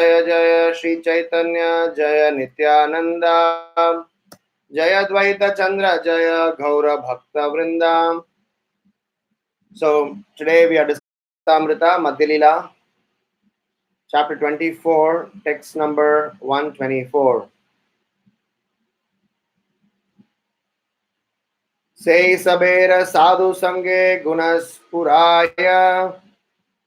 जय श्री चैतन्य जय नित्यानंदा जय Advaita Chandra jaya Gaura Bhakta Vrindam. So today we are discussing Amrita Madhya chapter 24, text number 124. Say sabera sadhu sange gunas puraya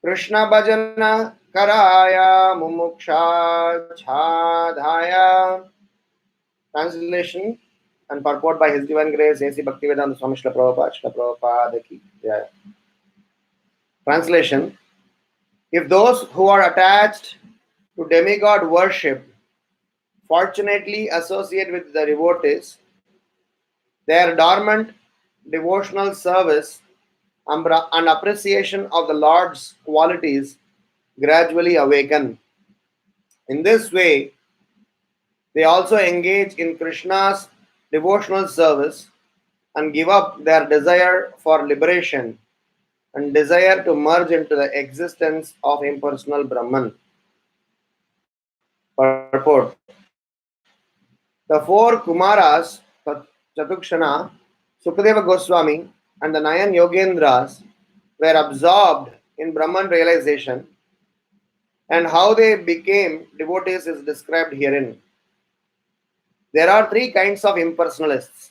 Krishna bhajana karaya mumuksha chhadaya. Translation and purport by His Divine Grace A.C. Bhaktivedanta Swami Srila Prabhupada ki jai. Translation: If those who are attached to demigod worship fortunately associate with the devotees, their dormant devotional service and appreciation of the Lord's qualities gradually awaken. In this way, they also engage in Krishna's devotional service and give up their desire for liberation and desire to merge into the existence of impersonal Brahman. Purport: The four Kumaras, Chatukshana, Sukadeva Goswami, and the Nayan Yogendras were absorbed in Brahman realization, and how they became devotees is described herein. There are three kinds of impersonalists: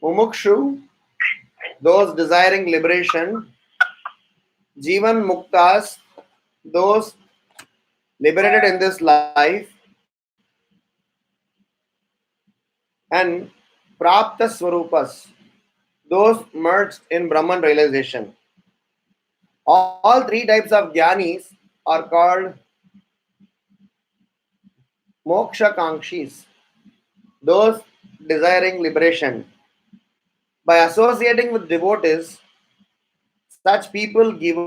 Mumukshu, those desiring liberation; Jivan Muktas, those liberated in this life; and Prapta Swarupas, those merged in Brahman realization. All three types of jnanis are called moksha kankshis, those desiring liberation. By associating with devotees, such people give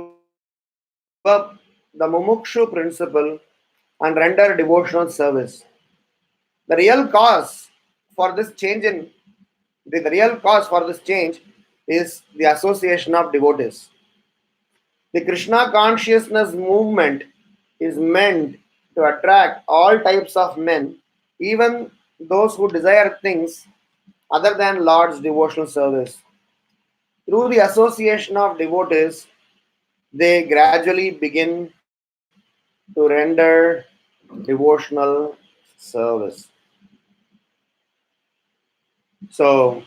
up the mumukshu principle and render devotional service. The real cause for this change in the real cause for this change is the association of devotees. The Krishna consciousness movement is meant to attract all types of men, even those who desire things other than Lord's devotional service. Through the association of devotees, they gradually begin to render devotional service. So,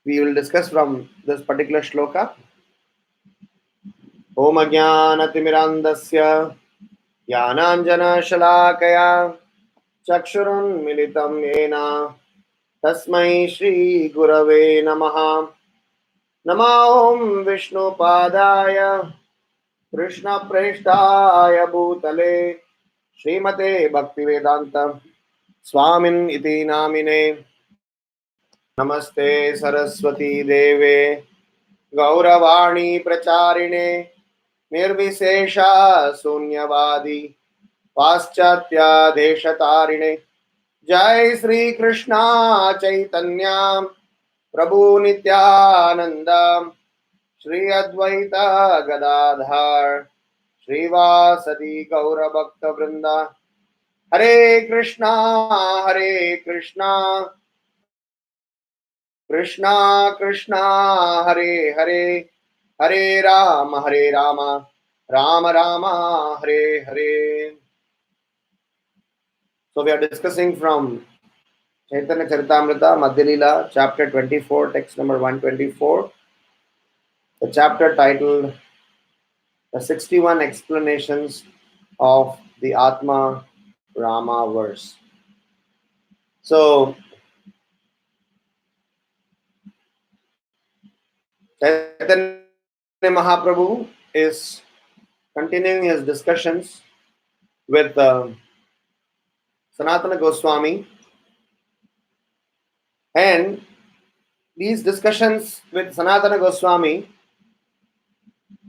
we will discuss from this particular shloka. Om Ajnanaatimirandasya Jnananjana-shalakaya Chakshurunmilitam yena Tasmai Shri Gurave Namaha. Namo Om Vishnu Padaya Krishna Preshtaya Bhutale Srimate Bhaktivedanta Swamin iti namine. Namaste Saraswati Deve Gauravani Pracharine Nirvishesha Sunyavadi Paschatya Deshatarine. Jai Sri Krishna Chaitanya Prabhu Nityananda Shri Advaita Gadadhar Srivasadi Gaura Bhakta Vrinda. Hare Krishna Krishna Krishna Hare Hare Hare Rama Rama Rama Hare Hare. So we are discussing from Chaitanya Charitamrita Madhya chapter 24, text number 124. The chapter titled The 61 Explanations of the Atma Rama Verse. So Chaitanya Mahaprabhu is continuing his discussions with Sanatana Goswami, and these discussions with Sanatana Goswami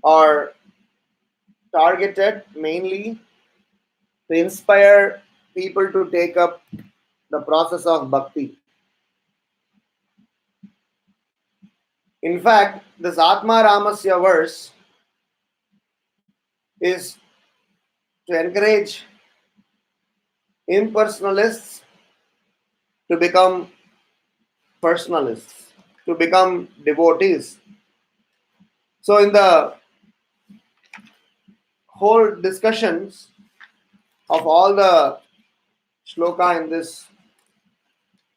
are targeted mainly to inspire people to take up the process of bhakti. In fact, this Atma Ramasya verse is to encourage impersonalists to become personalists, to become devotees. So, in the whole discussions of all the shloka in this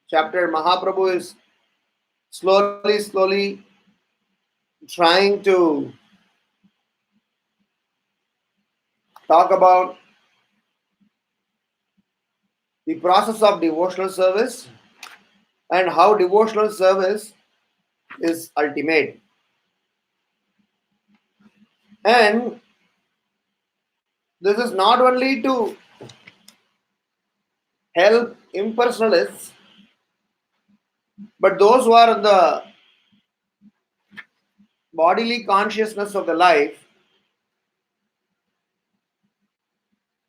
chapter, Mahaprabhu is slowly trying to talk about the process of devotional service and how devotional service is ultimate. And this is not only to help impersonalists, but those who are in the bodily consciousness of the life.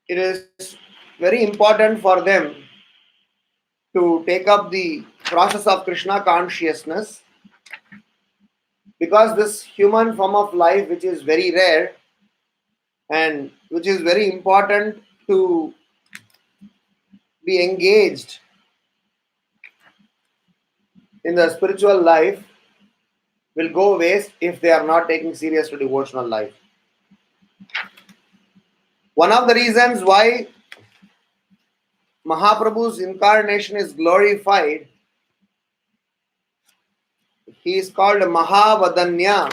It is very important for them to take up the process of Krishna consciousness, because this human form of life, which is very rare and which is very important to be engaged in the spiritual life, will go waste if they are not taking serious to devotional life. One of the reasons why Mahaprabhu's incarnation is glorified, he is called Mahavadanya.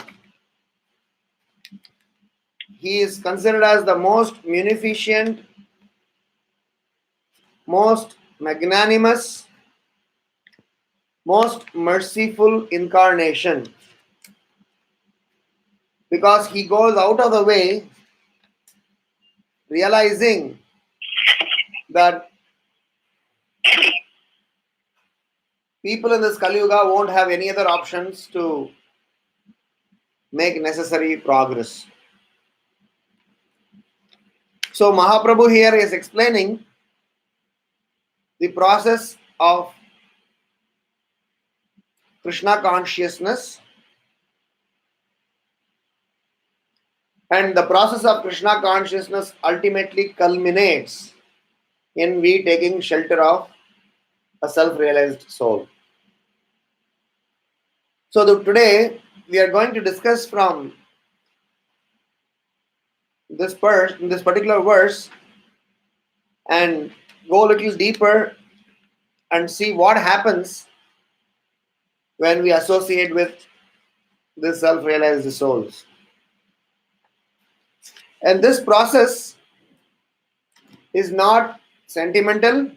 He is considered as the most munificent, most magnanimous, most merciful incarnation, because he goes out of the way realizing that people in this Kali Yuga won't have any other options to make necessary progress. So Mahaprabhu here is explaining the process of Krishna consciousness, and the process of Krishna consciousness ultimately culminates in we taking shelter of a self-realized soul. So today we are going to discuss from this particular verse and go a little deeper and see what happens when we associate with this self-realized souls. And this process is not sentimental.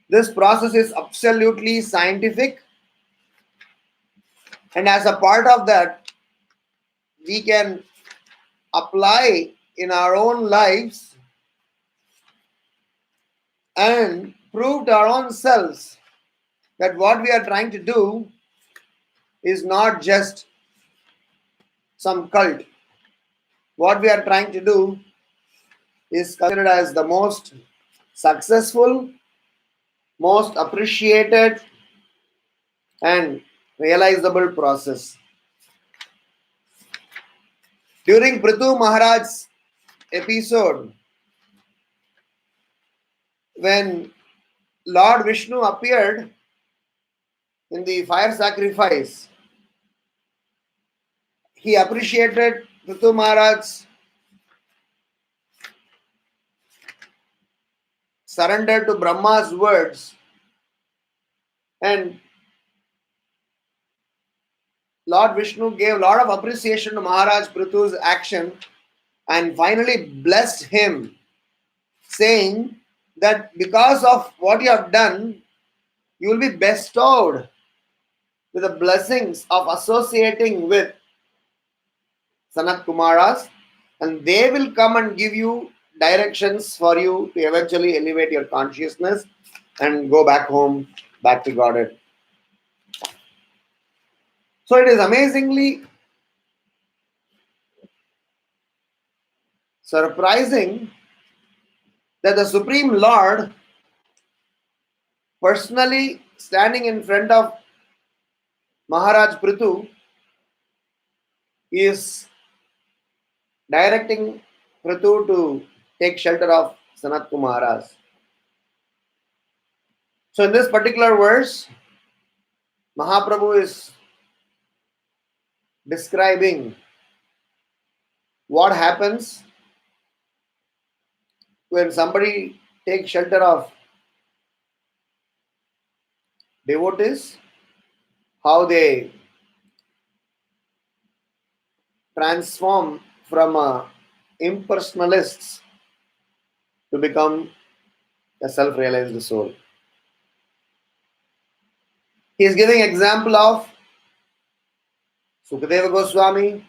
This process is absolutely scientific, and as a part of that, we can apply in our own lives and prove to our own selves that what we are trying to do is not just some cult. What we are trying to do is considered as the most successful, most appreciated, and realizable process. During Prithu Maharaj's episode, when Lord Vishnu appeared in the fire sacrifice, he appreciated Prithu Maharaj's surrender to Brahma's words, and Lord Vishnu gave a lot of appreciation to Maharaj Prithu's action and finally blessed him, saying that because of what you have done, you will be bestowed with the blessings of associating with Sanat Kumaras, and they will come and give you directions for you to eventually elevate your consciousness and go back home, back to Godhead. So it is amazingly surprising that the Supreme Lord, personally standing in front of Maharaj Prithu, is directing Prithu to take shelter of Sanat Kumaras. So in this particular verse, Mahaprabhu is describing what happens when somebody takes shelter of devotees, how they transform from impersonalists to become a self-realized soul. He is giving example of Sukadeva Goswami,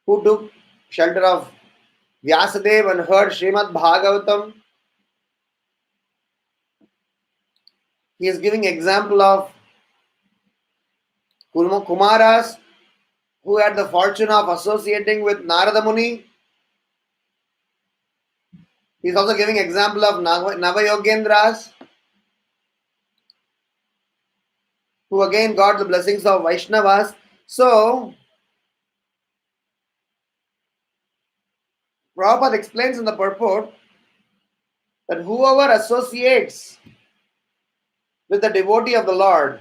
who took shelter of Vyasadeva and heard Srimad Bhagavatam. He is giving example of Kumaras, who had the fortune of associating with Narada Muni. He is also giving example of Navayogendras, who again got the blessings of Vaishnavas. So, Prabhupada explains in the purport that whoever associates with the devotee of the Lord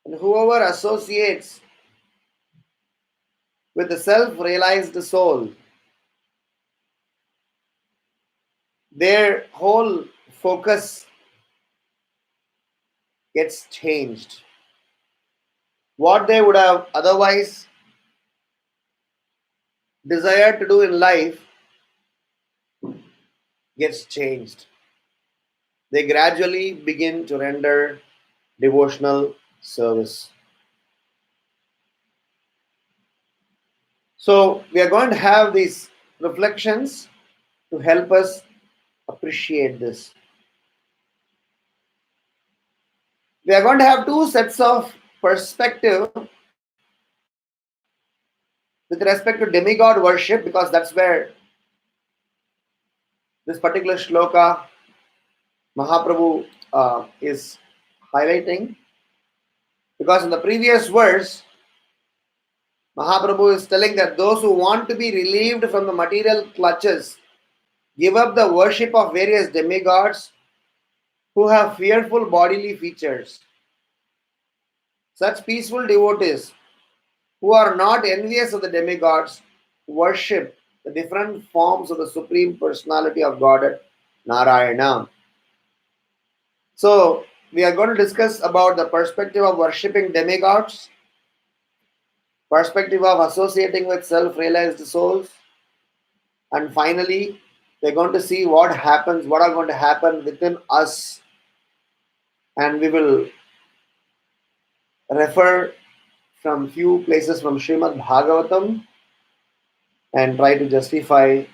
and whoever associates with the self-realized soul, their whole focus gets changed. What they would have otherwise desired to do in life gets changed. They gradually begin to render devotional service. So, we are going to have these reflections to help us appreciate this. We are going to have two sets of perspective with respect to demigod worship, because that's where this particular shloka Mahaprabhu is highlighting. Because in the previous verse, Mahaprabhu is telling that those who want to be relieved from the material clutches give up the worship of various demigods who have fearful bodily features. Such peaceful devotees who are not envious of the demigods worship the different forms of the Supreme Personality of Godhead, Narayana. So, we are going to discuss about the perspective of worshipping demigods, perspective of associating with self-realized souls, and finally, we're going to see what happens, what are going to happen within us, and we will refer from few places from Srimad Bhagavatam and try to justify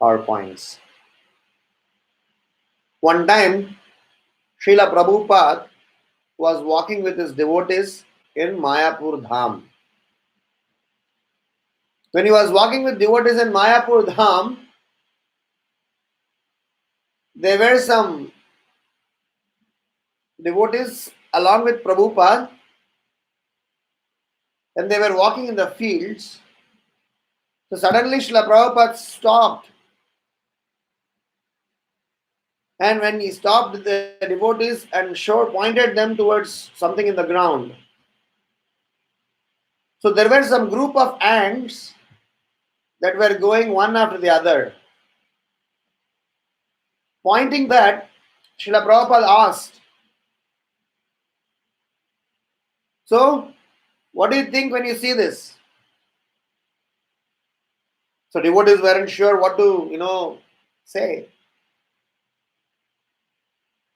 our points. One time, Srila Prabhupada was walking with his devotees in Mayapur Dham. When he was walking with devotees in Mayapur Dham, there were some devotees along with Prabhupada, and they were walking in the fields. So suddenly Srila Prabhupada stopped, and when he stopped the devotees and pointed them towards something in the ground. So there were some group of ants that were going one after the other. Pointing that, Srila Prabhupada asked, "So, what do you think when you see this?" So devotees weren't sure what to, say.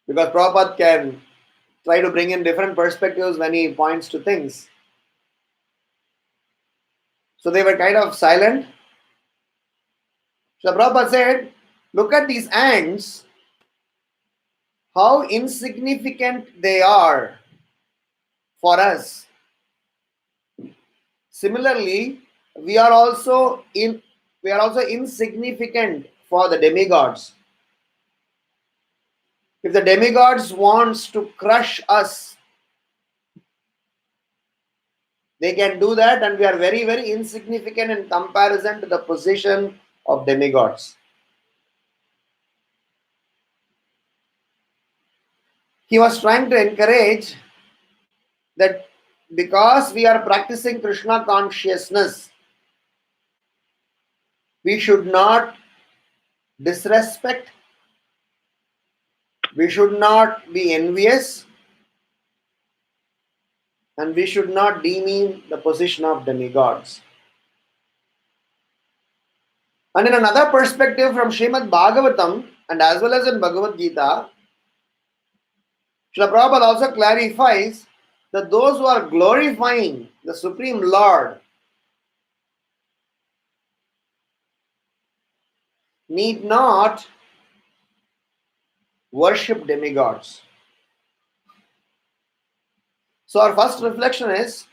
Because Prabhupada can try to bring in different perspectives when he points to things. So they were kind of silent. So Prabhupada said, "Look at these ants, how insignificant they are for us. Similarly, we are also insignificant for the demigods. If the demigods wants to crush us, They can do that, and we are very, very insignificant in comparison to the position of demigods. He was trying to encourage that because we are practicing Krishna consciousness, we should not disrespect, we should not be envious, and we should not demean the position of demigods. And in another perspective from Srimad Bhagavatam and as well as in Bhagavad Gita, Srila Prabhupada also clarifies that those who are glorifying the Supreme Lord need not worship demigods. So our first reflection is,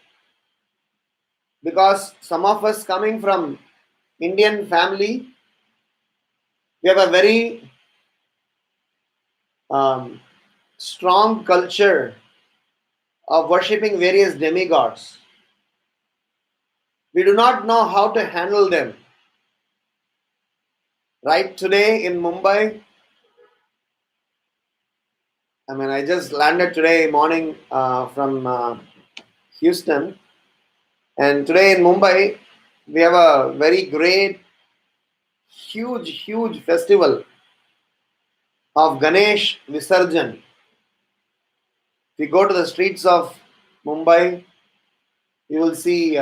because some of us coming from Indian family, we have a very strong culture of worshipping various demigods. We do not know how to handle them. Right today in Mumbai, I just landed today morning from Houston, and today in Mumbai, we have a very great, huge festival of Ganesh Visarjan. If you go to the streets of Mumbai, you will see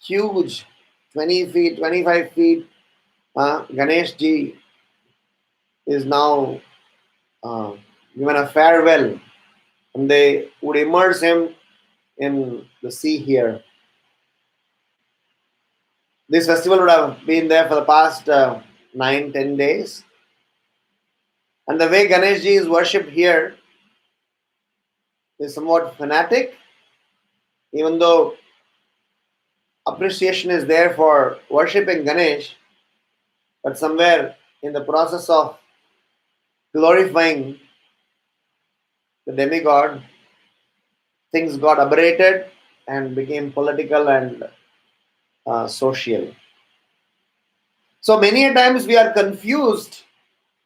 huge 20 feet, 25 feet. Ganesh ji is now given a farewell, and they would immerse him in the sea here. This festival would have been there for the past 9-10 days. And the way Ganesh ji is worshipped here is somewhat fanatic, even though appreciation is there for worshipping Ganesh, but somewhere in the process of glorifying the demigod, things got aberrated and became political and social. So many a times we are confused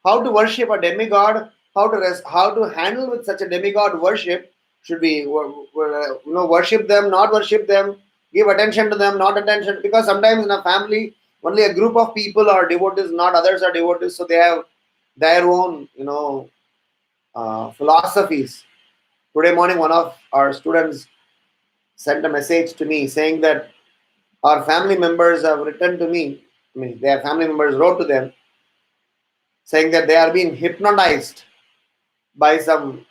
how to worship a demigod, how to handle with such a demigod worship. Should we worship them, not worship them, give attention to them, not attention? Because sometimes in a family, only a group of people are devotees, not others are devotees, so they have their own philosophies. Today morning, one of our students sent a message to me saying that our family members have written to me. Their family members wrote to them saying that they are being hypnotized by some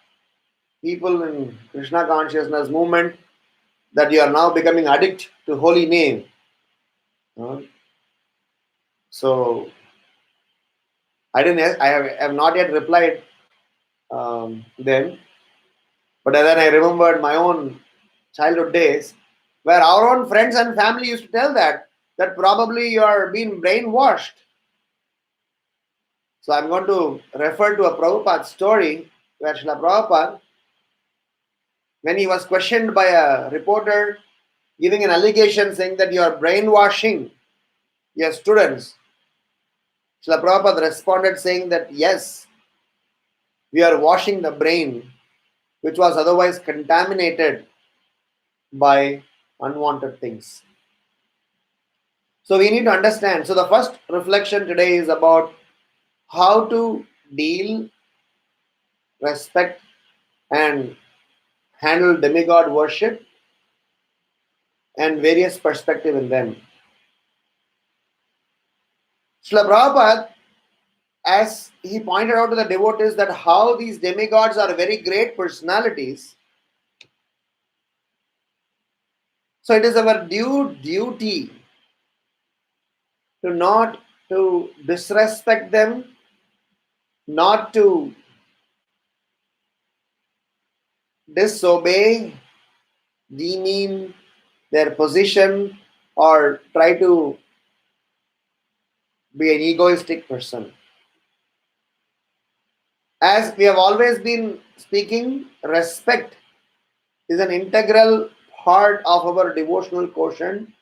people in Krishna consciousness movement, that you are now becoming addict to holy name. So I have not yet replied them, but then I remembered my own childhood days, where our own friends and family used to tell that probably you are being brainwashed. So I'm going to refer to a Prabhupada story where Srila Prabhupada, when he was questioned by a reporter giving an allegation saying that you are brainwashing your students, Srila Prabhupada responded saying that yes, we are washing the brain which was otherwise contaminated by unwanted things. So we need to understand. So the first reflection today is about how to deal, respect, and handle demigod worship and various perspective in them. Srila Prabhupada, as he pointed out to the devotees that how these demigods are very great personalities, so it is our duty to not to disrespect them, not to disobey, demean their position, or try to be an egoistic person. As we have always been speaking, respect is an integral part of our devotional quotient.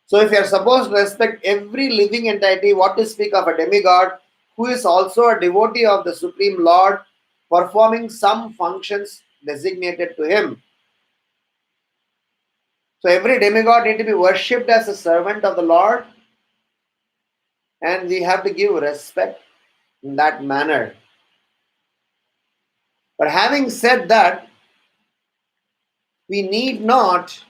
So, if you are supposed to respect every living entity, what to speak of a demigod who is also a devotee of the Supreme Lord, performing some functions designated to him? So, every demigod need to be worshipped as a servant of the Lord, and we have to give respect in that manner. But having said that, we need not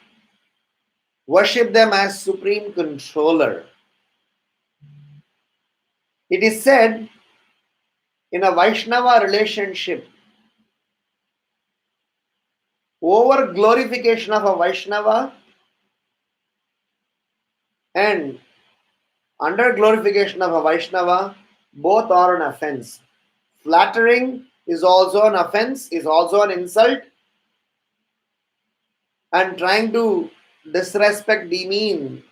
worship them as supreme controller. It is said in a Vaishnava relationship, over glorification of a Vaishnava and under glorification of a Vaishnava, both are an offense. Flattering is also an offense, is also an insult, and trying to disrespect, demean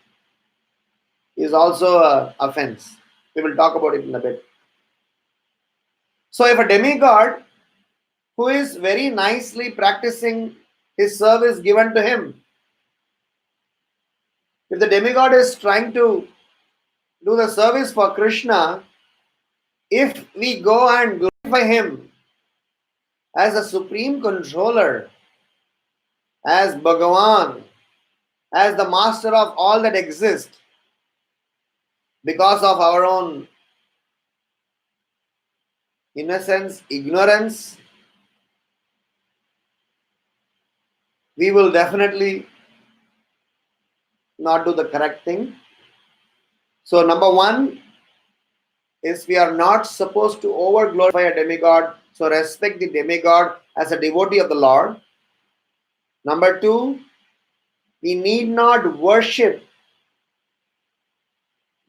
is also an offense. We will talk about it in a bit. So, if a demigod who is very nicely practicing his service given to him, if the demigod is trying to do the service for Krishna, if we go and glorify him as a supreme controller, as Bhagavan, as the master of all that exists, because of our own innocence, ignorance, we will definitely not do the correct thing. So, number one is we are not supposed to over glorify a demigod, so respect the demigod as a devotee of the Lord. Number two, we need not worship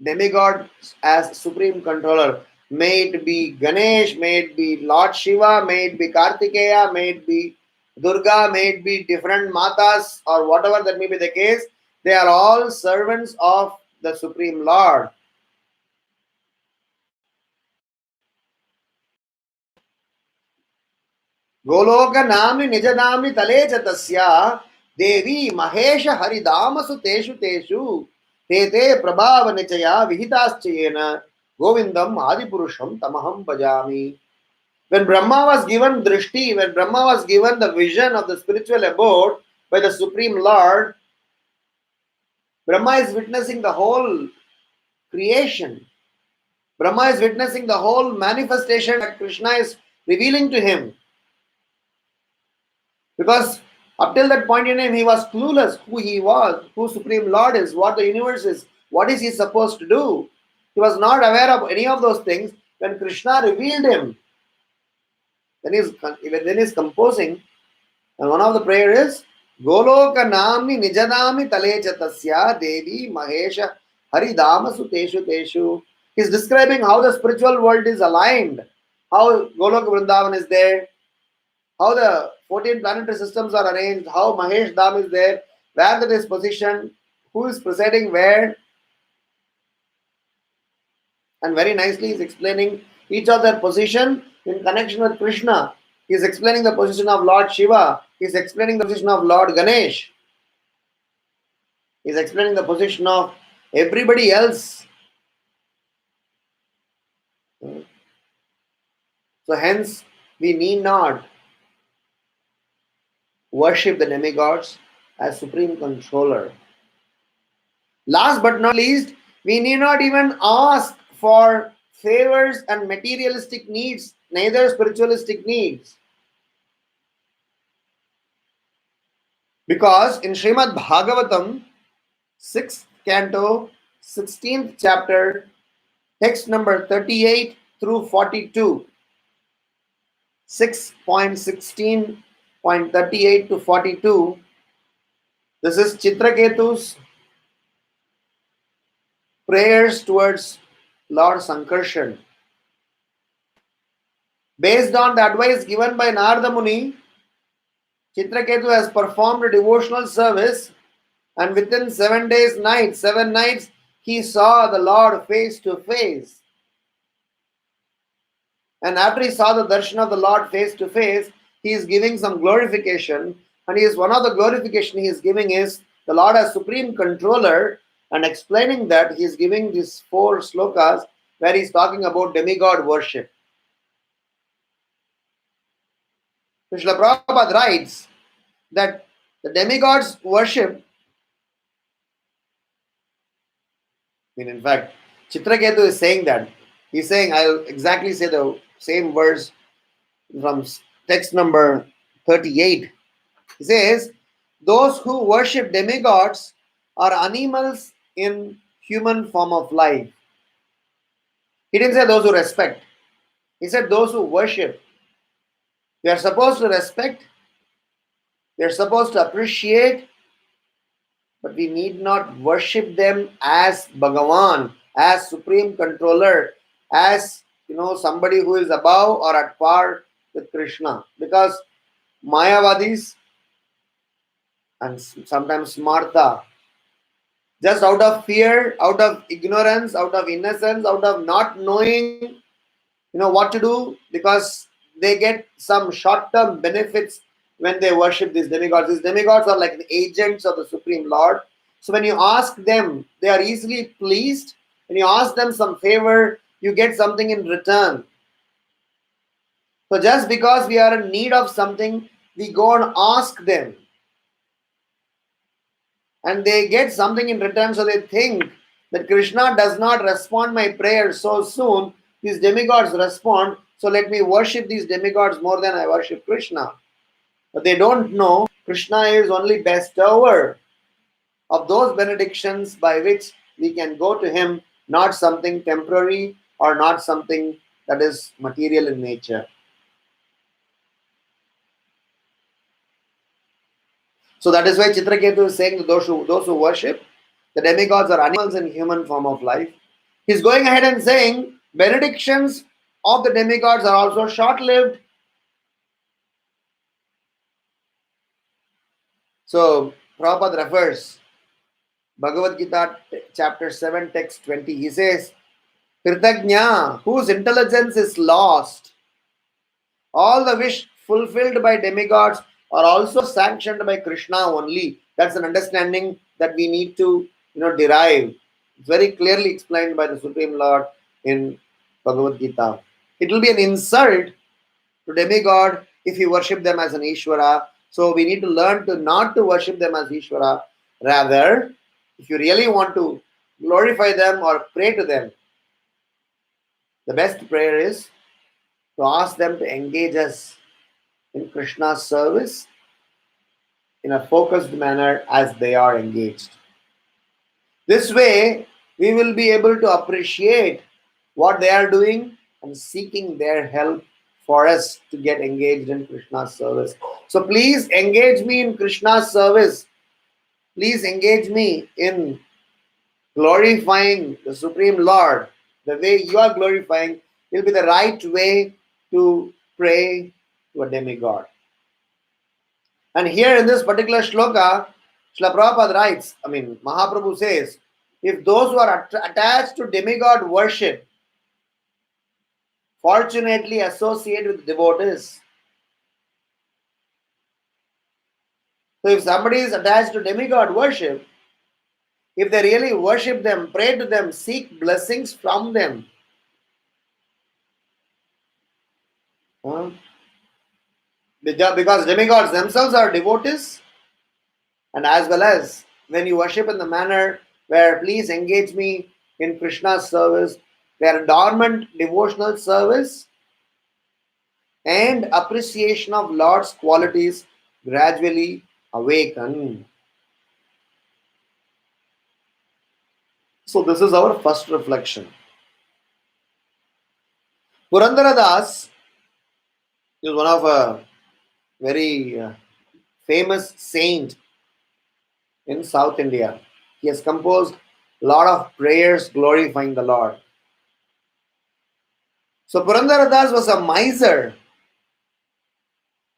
demigod as supreme controller. May it be Ganesh, may it be Lord Shiva, may it be Kartikeya, may it be Durga, may it be different matas or whatever that may be the case. They are all servants of the Supreme Lord. Golok नामि निज नामि तले च तस्या देवी महेश हरिदामसु तेषु तेषु ते ते प्रभाव निचया विहिताश्चयेन गोविंदम आदिपुरुषम तमहम भजामि. When Brahma was given drishti, when Brahma was given the vision of the spiritual abode by the Supreme Lord, Brahma is witnessing the whole creation. Brahma is witnessing the whole manifestation that Krishna is revealing to him. Because up till that point in time, he was clueless who he was, who Supreme Lord is, what the universe is, what is he supposed to do. He was not aware of any of those things. When Krishna revealed him, then he's composing, and one of the prayer is Goloka Nami Nijanami Talecha Tasya Devi Mahesha Haridama Suteshu Teshu. He's describing how the spiritual world is aligned, how Goloka Vrindavan is there, how the 14 planetary systems are arranged, how Mahesh Dham is there, where that is positioned, who is presiding where, and very nicely is explaining each of their position in connection with Krishna. He is explaining the position of Lord Shiva. He is explaining the position of Lord Ganesh. He is explaining the position of everybody else. So hence, we need not worship the demigods as supreme controller. Last but not least, we need not even ask for favors and materialistic needs, neither spiritualistic needs. Because in Srimad Bhagavatam, 6th canto, 16th chapter, text number 38 through 42, 6.16.38 to 42, this is Chitraketu's prayers towards Lord Sankarshan. Based on the advice given by Narada Muni, Chitraketu has performed a devotional service, and within 7 days, nights, 7 nights, he saw the Lord face to face. And after he saw the darshan of the Lord face to face, he is giving some glorification. And he is one of the glorification he is giving is the Lord as supreme controller, and explaining that he is giving these 4 slokas where he is talking about demigod worship. Srila Prabhupada writes that the demigods worship, in fact, Chitraketu is saying that. He's saying, I'll exactly say the same verse from text number 38. He says, those who worship demigods are animals in human form of life. He didn't say those who respect. He said those who worship. We are supposed to respect, we are supposed to appreciate, but we need not worship them as Bhagavan, as supreme controller, as somebody who is above or at par with Krishna. Because Mayavadis and sometimes Smartha, just out of fear, out of ignorance, out of innocence, out of not knowing what to do, because they get some short-term benefits when they worship these demigods. These demigods are like the agents of the Supreme Lord. So when you ask them, they are easily pleased. When you ask them some favor, you get something in return. So just because we are in need of something, we go and ask them, and they get something in return. So they think that Krishna does not respond my prayer so soon. These demigods respond, so let me worship these demigods more than I worship Krishna. But they don't know Krishna is only bestower of those benedictions by which we can go to him, not something temporary or not something that is material in nature. So that is why Chitraketu is saying that those who worship the demigods are animals in human form of life. He's going ahead and saying benedictions of the demigods are also short-lived. So Prabhupada refers Bhagavad Gita chapter 7 text 20. He says, Kritagnya, whose intelligence is lost, all the wish fulfilled by demigods are also sanctioned by Krishna only. That's an understanding that we need to derive. It's very clearly explained by the Supreme Lord in Bhagavad Gita. It will be an insult to demigod if we worship them as an Ishvara. So we need to learn to not to worship them as Ishvara. Rather, if you really want to glorify them or pray to them, the best prayer is to ask them to engage us in Krishna's service in a focused manner as they are engaged. This way, we will be able to appreciate what they are doing and seeking their help for us to get engaged in Krishna's service. So please engage me in Krishna's service. Please engage me in glorifying the Supreme Lord. The way you are glorifying will be the right way to pray to a demigod. And here in this particular shloka, Srila Prabhupada writes, Mahaprabhu says, if those who are attached to demigod worship fortunately associate with devotees. So if somebody is attached to demigod worship, if they really worship them, pray to them, seek blessings from them, because demigods themselves are devotees, and as well as when you worship in the manner where please engage me in Krishna's service, their dormant devotional service and appreciation of Lord's qualities gradually awaken. So this is our first reflection. Purandara Das is one of a very famous saint in South India. He has composed a lot of prayers glorifying the Lord. So Purandara Das was a miser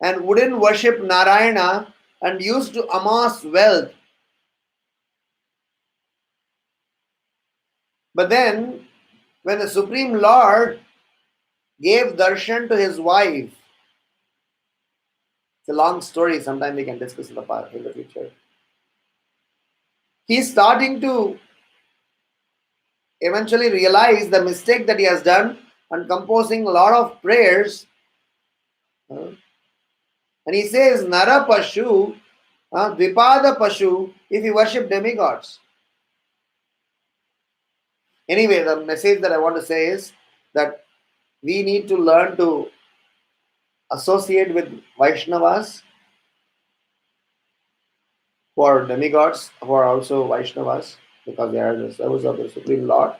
and wouldn't worship Narayana and used to amass wealth. But then, when the Supreme Lord gave darshan to his wife, It's a long story. Sometime we can discuss in the future. He's starting to eventually realize the mistake that he has done and composing a lot of prayers. And he says, Nara Pashu, Dvipada Pashu, if you worship demigods. Anyway, the message that I want to say is that we need to learn to associate with Vaishnavas who are demigods, who are also Vaishnavas, because they are the service of the Supreme Lord,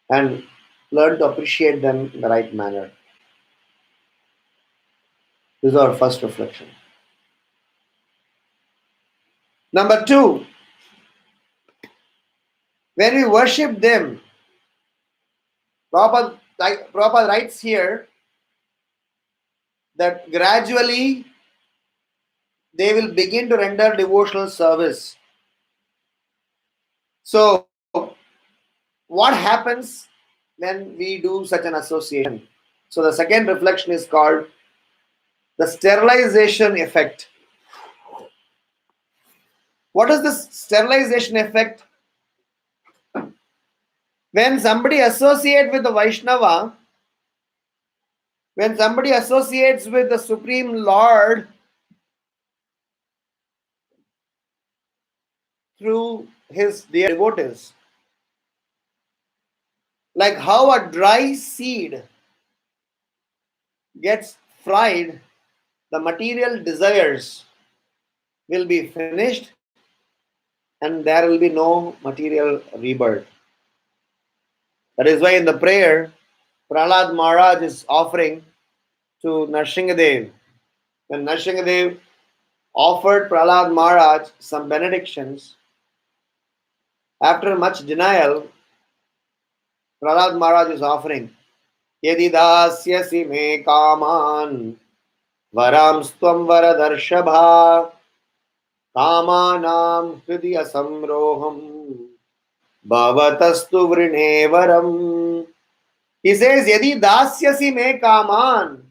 and learn to appreciate them in the right manner. This is our first reflection. Number two, when we worship them, Prabhupada writes here that gradually they will begin to render devotional service. So, what happens when we do such an association? So, the second reflection is called the sterilization effect. What is this sterilization effect? When somebody associates with the Vaishnava, when somebody associates with the Supreme Lord through his devotees, like how a dry seed gets fried, the material desires will be finished and there will be no material rebirth. That is why in the prayer, Prahlad Maharaj is offering to Narsinghadev. When Narsinghadev offered Prahlad Maharaj some benedictions, after much denial, Prahlad Maharaj is offering, Yadi dasyasi me kaman varam stvam varadarshabha kamanam hridya samroham bhavatastu vrinevaram. He says, Yadi dasyasi me kaman.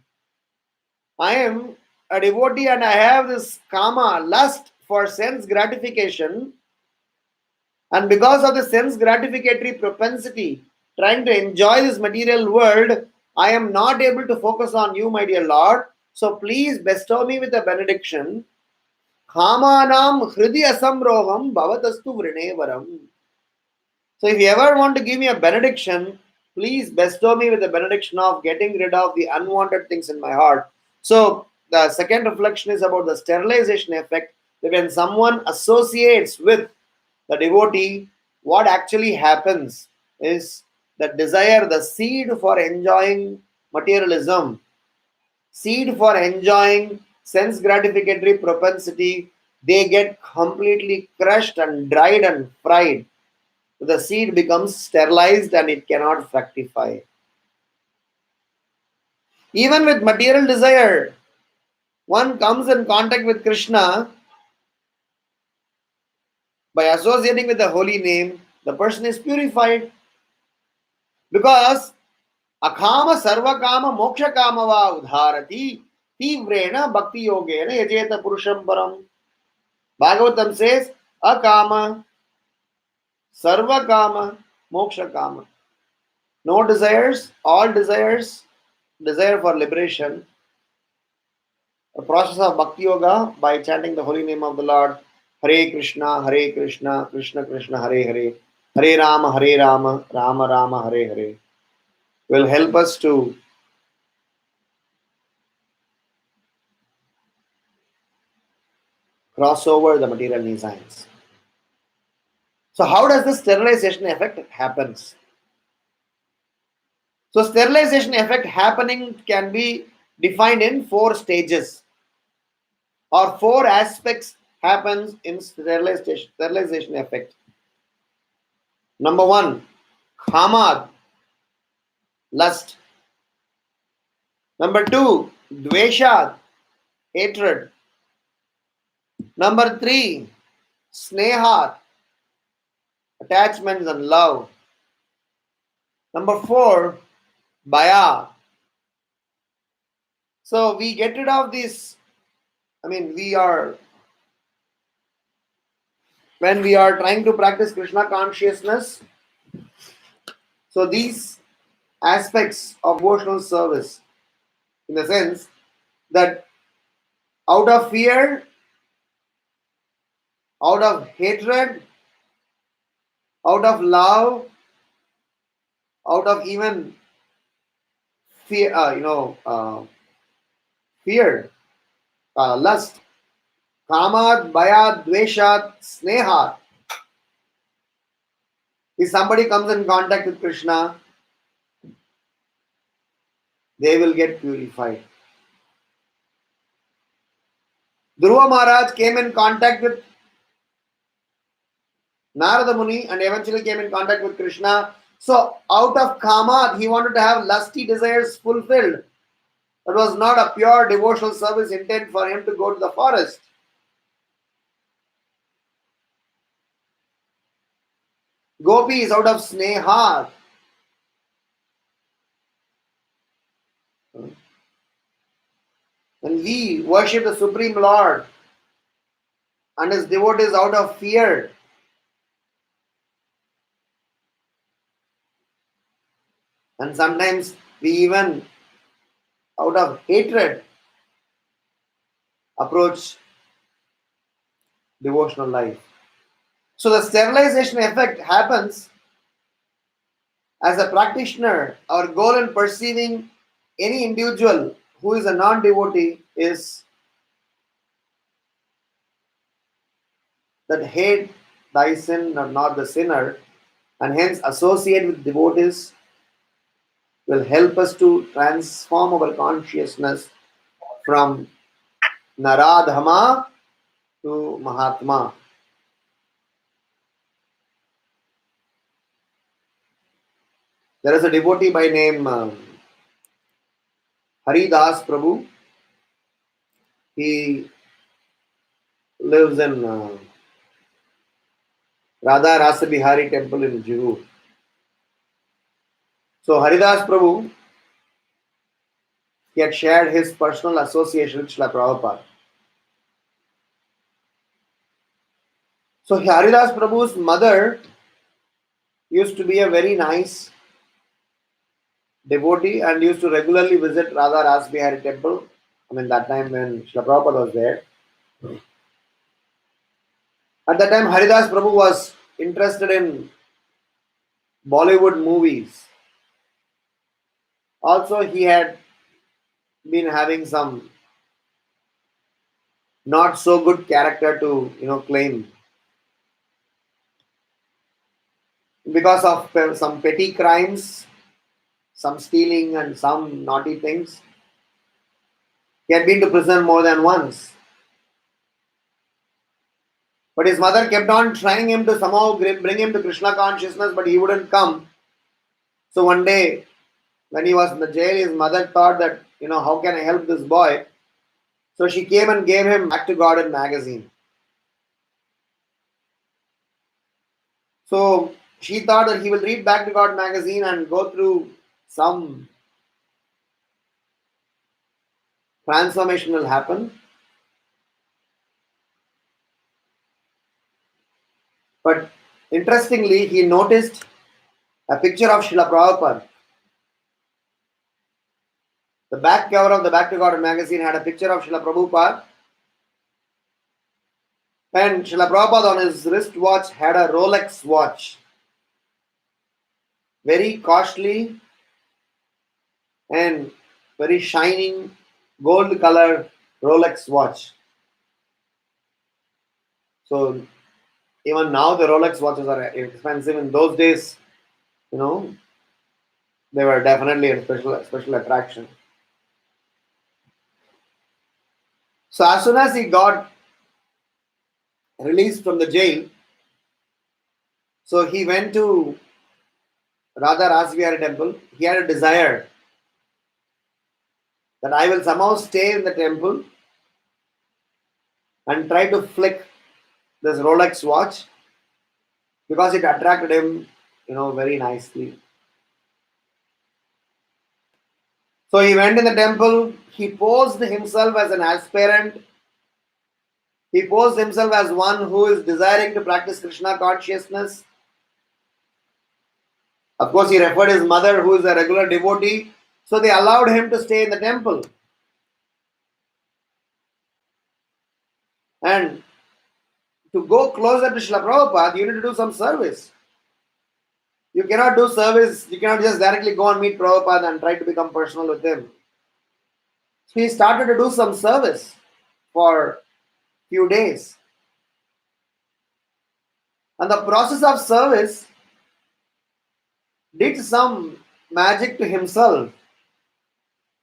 I am a devotee and I have this kama, lust for sense gratification. And because of the sense gratificatory propensity, trying to enjoy this material world, I am not able to focus on you, my dear Lord. So please bestow me with a benediction. Kamanam hridya samroham bhavatastu vrinevaram. So if you ever want to give me a benediction, please bestow me with the benediction of getting rid of the unwanted things in my heart. So the second reflection is about the sterilization effect. That when someone associates with the devotee, what actually happens is the desire, the seed for enjoying materialism, seed for enjoying sense gratificatory propensity, they get completely crushed and dried and fried. The seed becomes sterilized and it cannot fructify. Even with material desire, one comes in contact with Krishna by associating with the holy name, the person is purified because akama sarvakama moksha kama va udharati tivrena bhakti yogena yajeta purusham param. Bhagavatam says akama sarvakama moksha kama. No desires, all desires, desire for liberation. The process of bhakti yoga by chanting the holy name of the Lord, Hare Krishna, Krishna Krishna, Hare Hare, Hare Rama, Rama Rama, Hare Hare, will help us to cross over the material designs. So how does the sterilization effect happens? So sterilization effect happening can be defined in 4 stages or 4 aspects happens in sterilization effect. Number 1, khamad, lust. Number 2, dvesha, hatred. Number 3, sneha, attachments and love. Number 4, bhaya. So we get rid of these I mean, when we are trying to practice Krishna consciousness, so these aspects of devotional service, in the sense that out of fear, out of hatred, out of love, out of even fear, fear, lust, kamat, bayat, dveshat, sneha. If somebody comes in contact with Krishna, they will get purified. Dhruva Maharaj came in contact with Narada Muni and eventually came in contact with Krishna. So, out of kamat, he wanted to have lusty desires fulfilled. It was not a pure devotional service intent for him to go to the forest. Gopis out of sneha. And we worship the Supreme Lord and his devotees out of fear. And sometimes we even out of hatred approach devotional life. So the sterilization effect happens as a practitioner. Our goal in perceiving any individual who is a non-devotee is that hate thy sin or not the sinner, and hence associate with devotees will help us to transform our consciousness from Naradhama to Mahatma. There is a devotee by name Haridas Prabhu. He lives in Radha Rasa Bihari temple in Jivu. So Haridas Prabhu, he had shared his personal association with Srila Prabhupada. So Haridas Prabhu's mother used to be a very nice devotee and used to regularly visit Radha Rasa Bihari temple. I mean, that time when Srila Prabhupada was there. At that time, Haridas Prabhu was interested in Bollywood movies. Also, he had been having some not so good character to claim because of some petty crimes, some stealing and some naughty things. He had been to prison more than once. But his mother kept on trying him to somehow bring him to Krishna consciousness, but he wouldn't come. So one day, when he was in the jail, his mother thought that, how can I help this boy? So she came and gave him Back to God magazine. So she thought that he will read Back to God magazine and go through some transformation will happen. But interestingly, he noticed a picture of Srila Prabhupada. The back cover of the Back to God magazine had a picture of Srila Prabhupada. And Srila Prabhupada on his wristwatch had a Rolex watch. Very costly and very shining gold color Rolex watch. So even now the Rolex watches are expensive. In those days, they were definitely a special attraction. So as soon as he got released from the jail, so he went to Radha Rasvihari temple. He had a desire that I will somehow stay in the temple and try to flick this Rolex watch because it attracted him, very nicely. So he went in the temple, he posed himself as an aspirant He posed himself as one who is desiring to practice Krishna consciousness. Of course, he referred his mother, who is a regular devotee, so they allowed him to stay in the temple. And to go closer to Srila Prabhupada, you need to do some service. You cannot do service, you cannot just directly go and meet Prabhupada and try to become personal with him. So he started to do some service for few days. And the process of service did some magic to himself.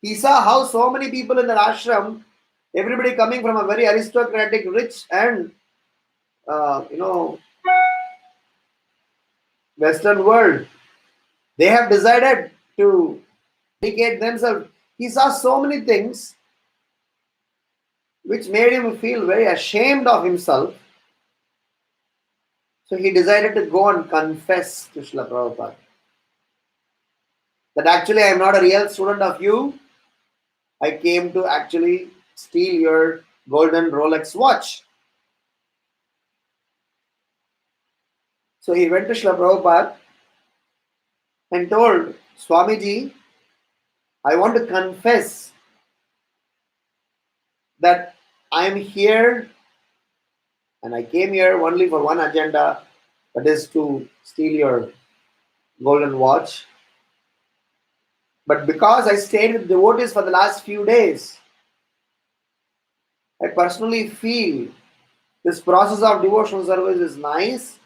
He saw how so many people in the ashram, everybody coming from a very aristocratic, rich and Western world, they have decided to dedicate themselves. He saw so many things which made him feel very ashamed of himself. So he decided to go and confess to Srila Prabhupada that actually I am not a real student of you. I came to actually steal your golden Rolex watch. So he went to Srila Prabhupada and told Swamiji, I want to confess that I am here and I came here only for one agenda, that is to steal your golden watch. But because I stayed with devotees for the last few days, I personally feel this process of devotional service is nice,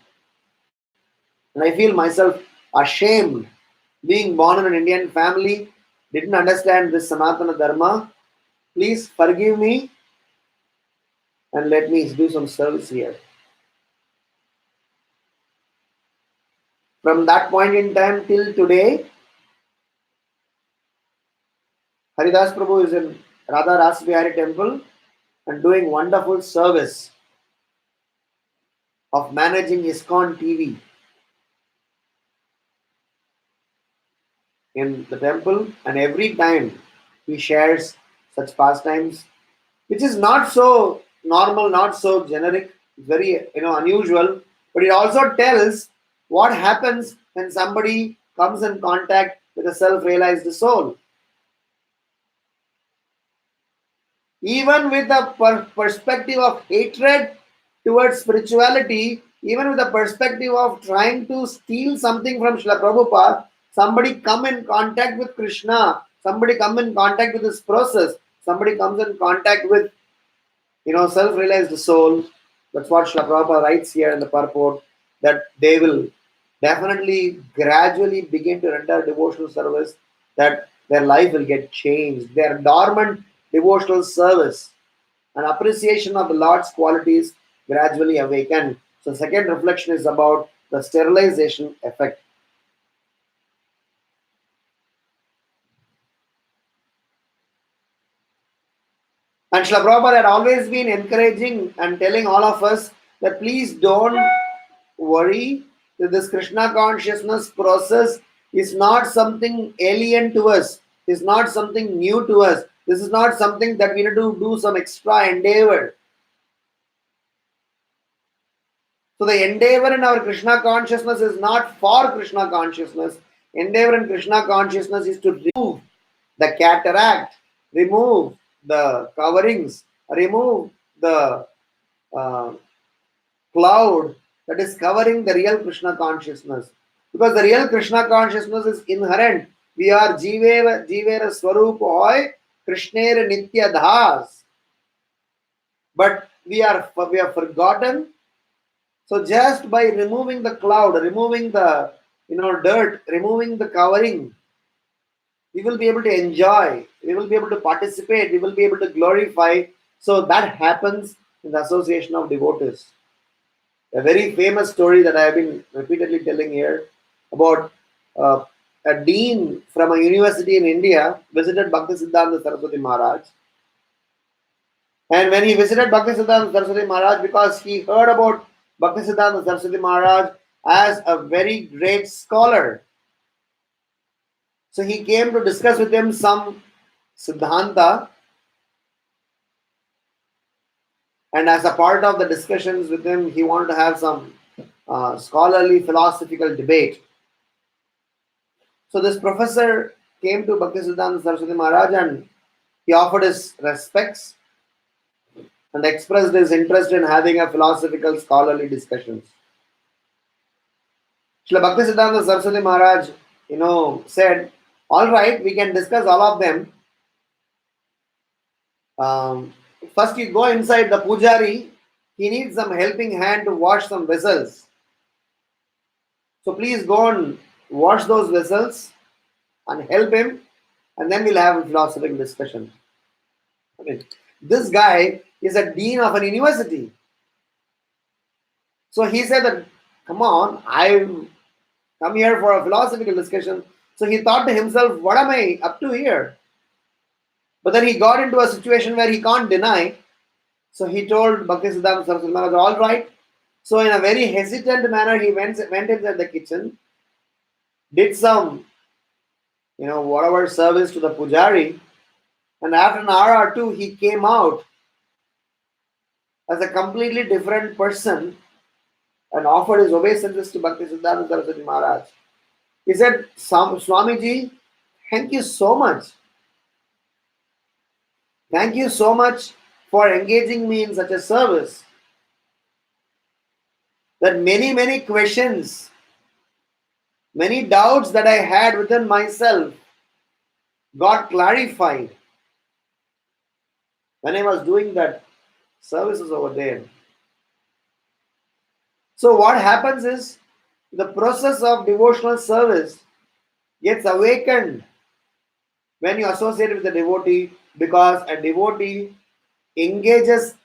and I feel myself ashamed being born in an Indian family, didn't understand this Sanatana Dharma. Please forgive me and let me do some service here. From that point in time till today, Haridas Prabhu is in Radha Rasbihari temple and doing wonderful service of managing ISKCON TV in the temple, and every time he shares such pastimes, which is not so normal, not so generic, very unusual, but it also tells what happens when somebody comes in contact with a self-realized soul. Even with the perspective of hatred towards spirituality, even with the perspective of trying to steal something from Srila Prabhupada, somebody come in contact with Krishna, somebody come in contact with this process, somebody comes in contact with self-realized soul. That's what Srila Prabhupada writes here in the purport, that they will definitely gradually begin to render devotional service, that their life will get changed. Their dormant devotional service and appreciation of the Lord's qualities gradually awaken. So second reflection is about the sterilization effect. And Srila Prabhupada had always been encouraging and telling all of us that please don't worry, that this Krishna consciousness process is not something alien to us, is not something new to us. This is not something that we need to do some extra endeavor. So the endeavor in our Krishna consciousness is not for Krishna consciousness. Endeavor in Krishna consciousness is to remove the cataract, remove the coverings, remove the uh, cloud that is covering the real Krishna consciousness. Because the real Krishna consciousness is inherent. We are Jivera Swarup Hoy, Krishnera Nitya Das. But we have forgotten. So just by removing the cloud, removing the dirt, removing the covering, we will be able to enjoy, we will be able to participate, we will be able to glorify. So that happens in the association of devotees. A very famous story that I have been repeatedly telling here about a dean from a university in India visited Bhaktisiddhanta Saraswati Maharaj. And when he visited Bhaktisiddhanta Saraswati Maharaj, because he heard about Bhaktisiddhanta Saraswati Maharaj as a very great scholar, so he came to discuss with him some Siddhanta. And as a part of the discussions with him, he wanted to have some scholarly philosophical debate. So this professor came to Bhaktisiddhanta Saraswati Maharaj and he offered his respects and expressed his interest in having a philosophical scholarly discussions. Srila Bhaktisiddhanta Saraswati Maharaj, said, all right, we can discuss all of them. Um, First you go inside the pujari, he needs some helping hand to wash some vessels. So please go and wash those vessels and help him, and then we'll have a philosophical discussion. I mean, this guy is a dean of an university. So he said that, come on, I've come here for a philosophical discussion. So he thought to himself, what am I up to here? But then he got into a situation where he can't deny. So he told Bhaktisiddhanta Saraswati Maharaj, all right. So in a very hesitant manner, he went inside the kitchen, did some, whatever service to the pujari. And after an hour or two, he came out as a completely different person and offered his obeisances to Bhaktisiddhanta Saraswati Maharaj. He said, Swamiji, thank you so much. Thank you so much for engaging me in such a service. That many questions, many doubts that I had within myself got clarified when I was doing that services over there. So what happens is the process of devotional service gets awakened when you associate with a devotee, because a devotee engages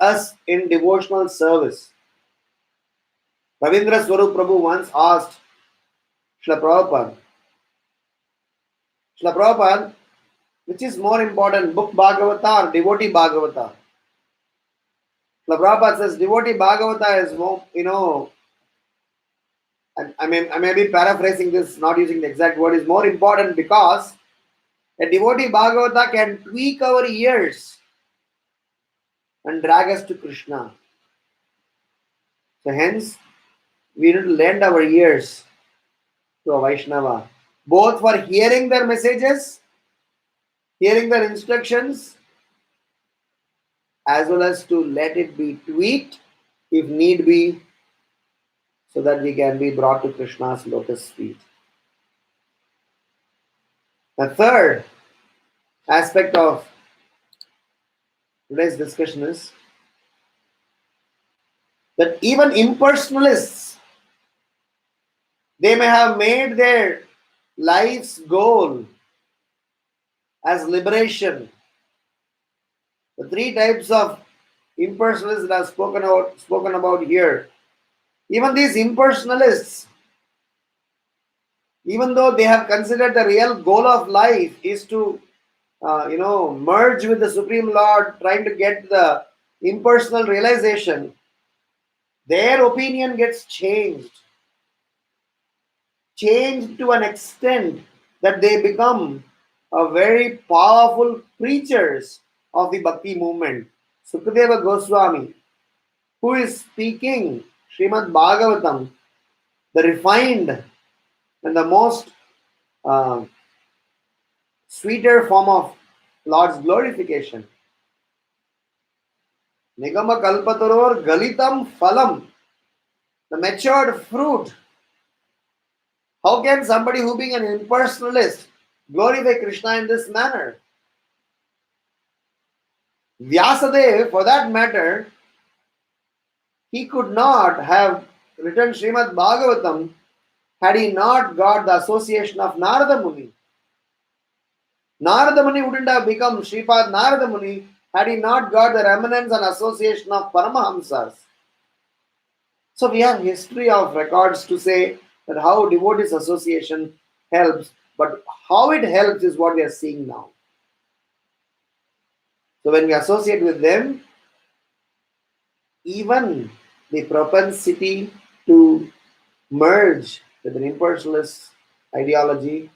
us in devotional service. Ravindra Swarup Prabhu once asked Srila Prabhupada, which is more important, book Bhagavata or devotee Bhagavata? Srila Prabhupada says devotee Bhagavata is more, I may be paraphrasing this, not using the exact word, is more important because a devotee Bhagavata can tweak our ears and drag us to Krishna. So hence, we need to lend our ears to a Vaishnava, both for hearing their messages, hearing their instructions, as well as to let it be tweaked if need be, so that we can be brought to Krishna's lotus feet. The third aspect of today's discussion is that even impersonalists, they may have made their life's goal as liberation. The three types of impersonalists that I've spoken about here, even these impersonalists, even though they have considered the real goal of life is to merge with the Supreme Lord, trying to get the impersonal realization, their opinion gets changed to an extent that they become a very powerful preachers of the Bhakti movement. Sukadeva Goswami, who is speaking Srimad Bhagavatam, the refined and the most sweeter form of Lord's glorification. Nigama kalpataror galitam phalam, the matured fruit. How can somebody who being an impersonalist glorify Krishna in this manner? Vyasadeva, for that matter, he could not have written Srimad Bhagavatam had he not got the association of Narada Muni. Narada Muni wouldn't have become Sripad Narada Muni had he not got the remnants and association of Paramahamsas. So we have history of records to say that how devotees association helps, but how it helps is what we are seeing now. So when we associate with them, even the propensity to merge with an impersonalist ideology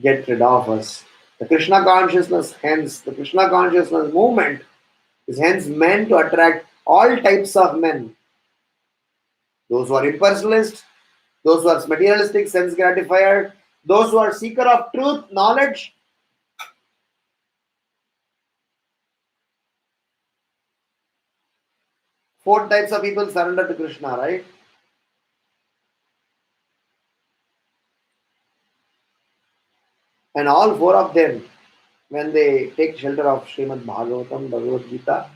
get rid of us. The Krishna consciousness, hence, the Krishna consciousness movement is hence meant to attract all types of men. Those who are impersonalist, those who are materialistic, sense gratifier, those who are seeker of truth, knowledge. Four types of people surrender to Krishna, right? And all four of them, when they take shelter of Srimad Bhagavatam, Bhagavad Gita,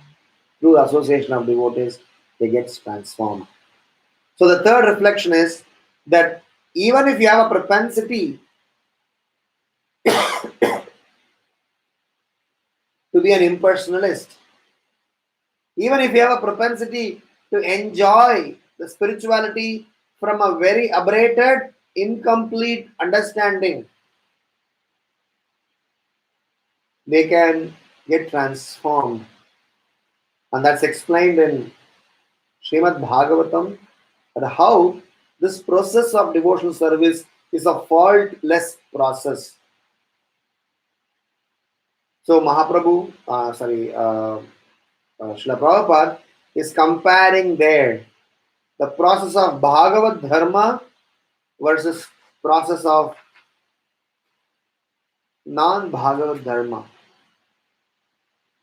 through the association of devotees, they get transformed. So the third reflection is that even if you have a propensity to be an impersonalist, even if you have a propensity to enjoy the spirituality from a very aberrated, incomplete understanding, they can get transformed. And that's explained in Srimad Bhagavatam, that how this process of devotional service is a faultless process. So Mahaprabhu, Srila Prabhupada is comparing there the process of Bhagavad-Dharma versus process of non-Bhagavad-Dharma.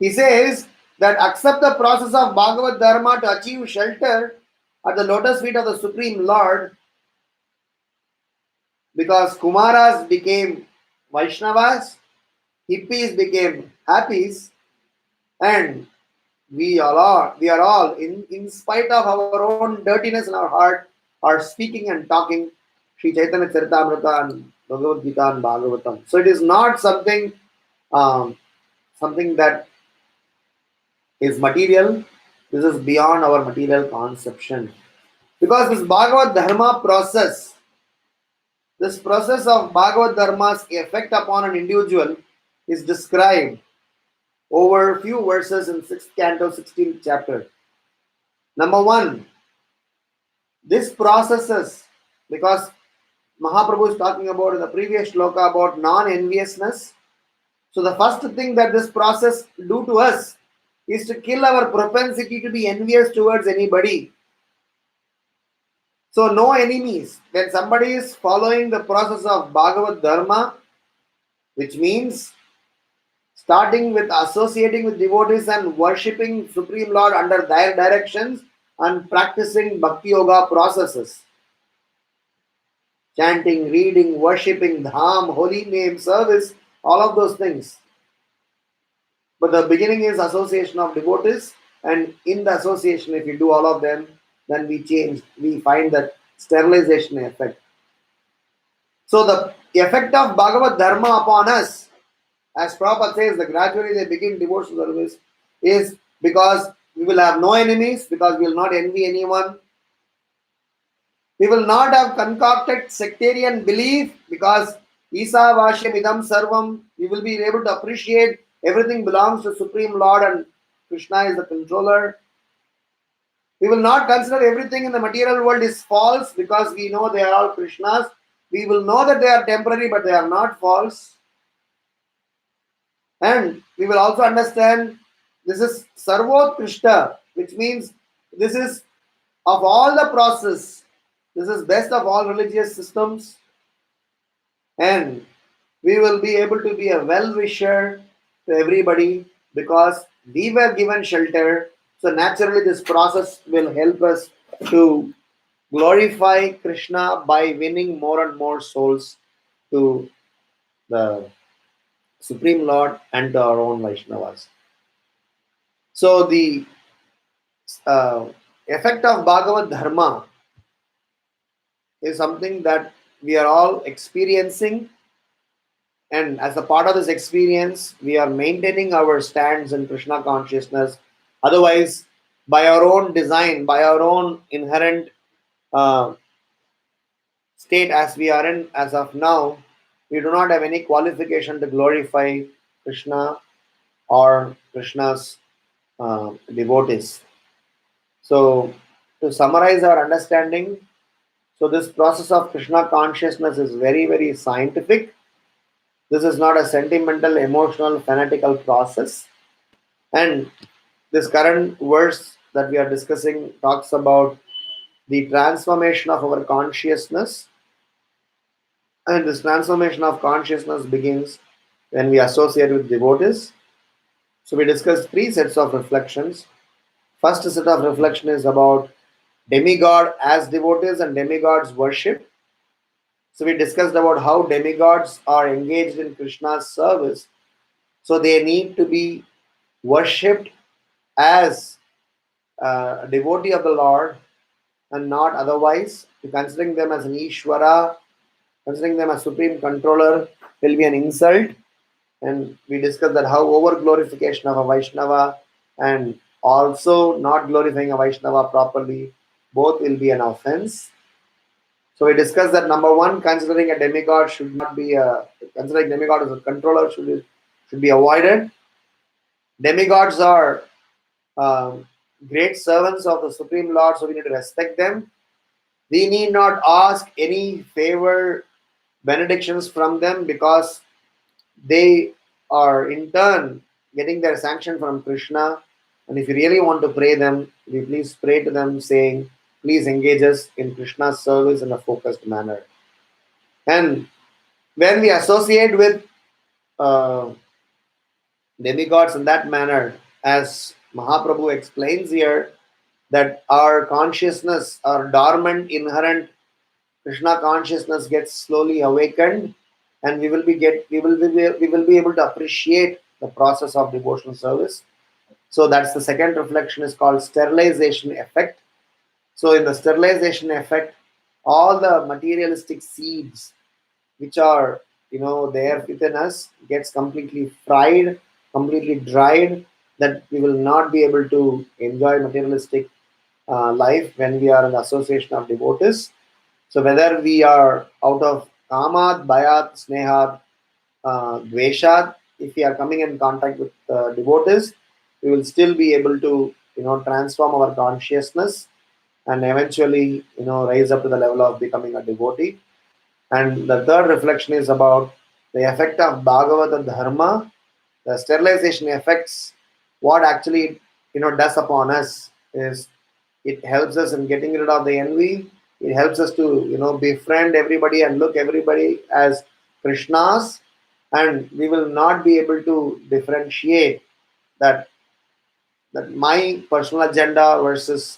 He says that accept the process of Bhagavad-Dharma to achieve shelter at the lotus feet of the Supreme Lord, because Kumaras became Vaishnavas, hippies became happies, and we are all in spite of our own dirtiness in our heart, are speaking and talking Sri Chaitanya Charitamrita and Bhagavad Gita and Bhagavatam. So it is not um, something that is material. This is beyond our material conception. Because this Bhagavad Dharma process, this process of Bhagavad Dharma's effect upon an individual is described over a few verses in 6th canto, 16th chapter. Number one, this processes, because Mahaprabhu is talking about in the previous shloka about non-enviousness. So the first thing that this process do to us is to kill our propensity to be envious towards anybody. So no enemies. When somebody is following the process of Bhagavad Dharma, which means starting with associating with devotees and worshipping Supreme Lord under their directions and practicing Bhakti Yoga processes, chanting, reading, worshipping, dham, holy name, service, all of those things. But the beginning is association of devotees, and in the association, if you do all of them, then we find that sterilization effect. So the effect of Bhagavad Dharma upon us, as Prabhupada says, that gradually they begin devotional service, is because we will have no enemies, because we will not envy anyone. We will not have concocted sectarian belief, because Isa Vashyam Idam Sarvam, we will be able to appreciate everything belongs to Supreme Lord and Krishna is the controller. We will not consider everything in the material world is false, because we know they are all Krishnas. We will know that they are temporary, but they are not false. And we will also understand this is Sarvot Krishna, which means this is of all the process, this is best of all religious systems, and we will be able to be a well-wisher to everybody because we were given shelter. So naturally this process will help us to glorify Krishna by winning more and more souls to the Supreme Lord and to our own Vaishnavas. So the uh, effect of Bhagavad Dharma is something that we are all experiencing, and as a part of this experience, we are maintaining our stands in Krishna consciousness. Otherwise, by our own design, by our own inherent uh, state as we are in as of now, we do not have any qualification to glorify Krishna or Krishna's devotees. So, to summarize our understanding, so this process of Krishna consciousness is very, very scientific. This is not a sentimental, emotional, fanatical process. And this current verse that we are discussing talks about the transformation of our consciousness. And this transformation of consciousness begins when we associate with devotees. So we discussed three sets of reflections. First set of reflection is about demigod as devotees and demigods worship. So we discussed about how demigods are engaged in Krishna's service. So they need to be worshipped as a devotee of the Lord and not otherwise. Considering them as an Ishvara, considering them as supreme controller will be an insult. And we discussed that how over glorification of a Vaishnava and also not glorifying a Vaishnava properly, both will be an offense. So we discussed that number one, considering a demigod should not be a considering demigod as a controller should be avoided. Demigods are great servants of the Supreme Lord, so we need to respect them. We need not ask any favor benedictions from them because they are in turn getting their sanction from Krishna. And if you really want to pray them, we please pray to them saying, please engage us in Krishna's service in a focused manner. And when we associate with uh, demigods in that manner, as Mahaprabhu explains here, that our consciousness, our dormant, inherent Krishna consciousness gets slowly awakened, and we will be able to appreciate the process of devotional service. So that's the second reflection is called sterilization effect. So in the sterilization effect, all the materialistic seeds which are there within us gets completely fried, completely dried, that we will not be able to enjoy materialistic life when we are in the association of devotees. So whether we are out of kamad, bayat, snehat, dveshat, if we are coming in contact with devotees, we will still be able to transform our consciousness and eventually rise up to the level of becoming a devotee. And the third reflection is about the effect of Bhagavata-Dharma, the sterilization effects. What actually does upon us is it helps us in getting rid of the envy. It helps us to befriend everybody and look everybody as Krishnas, and we will not be able to differentiate that my personal agenda versus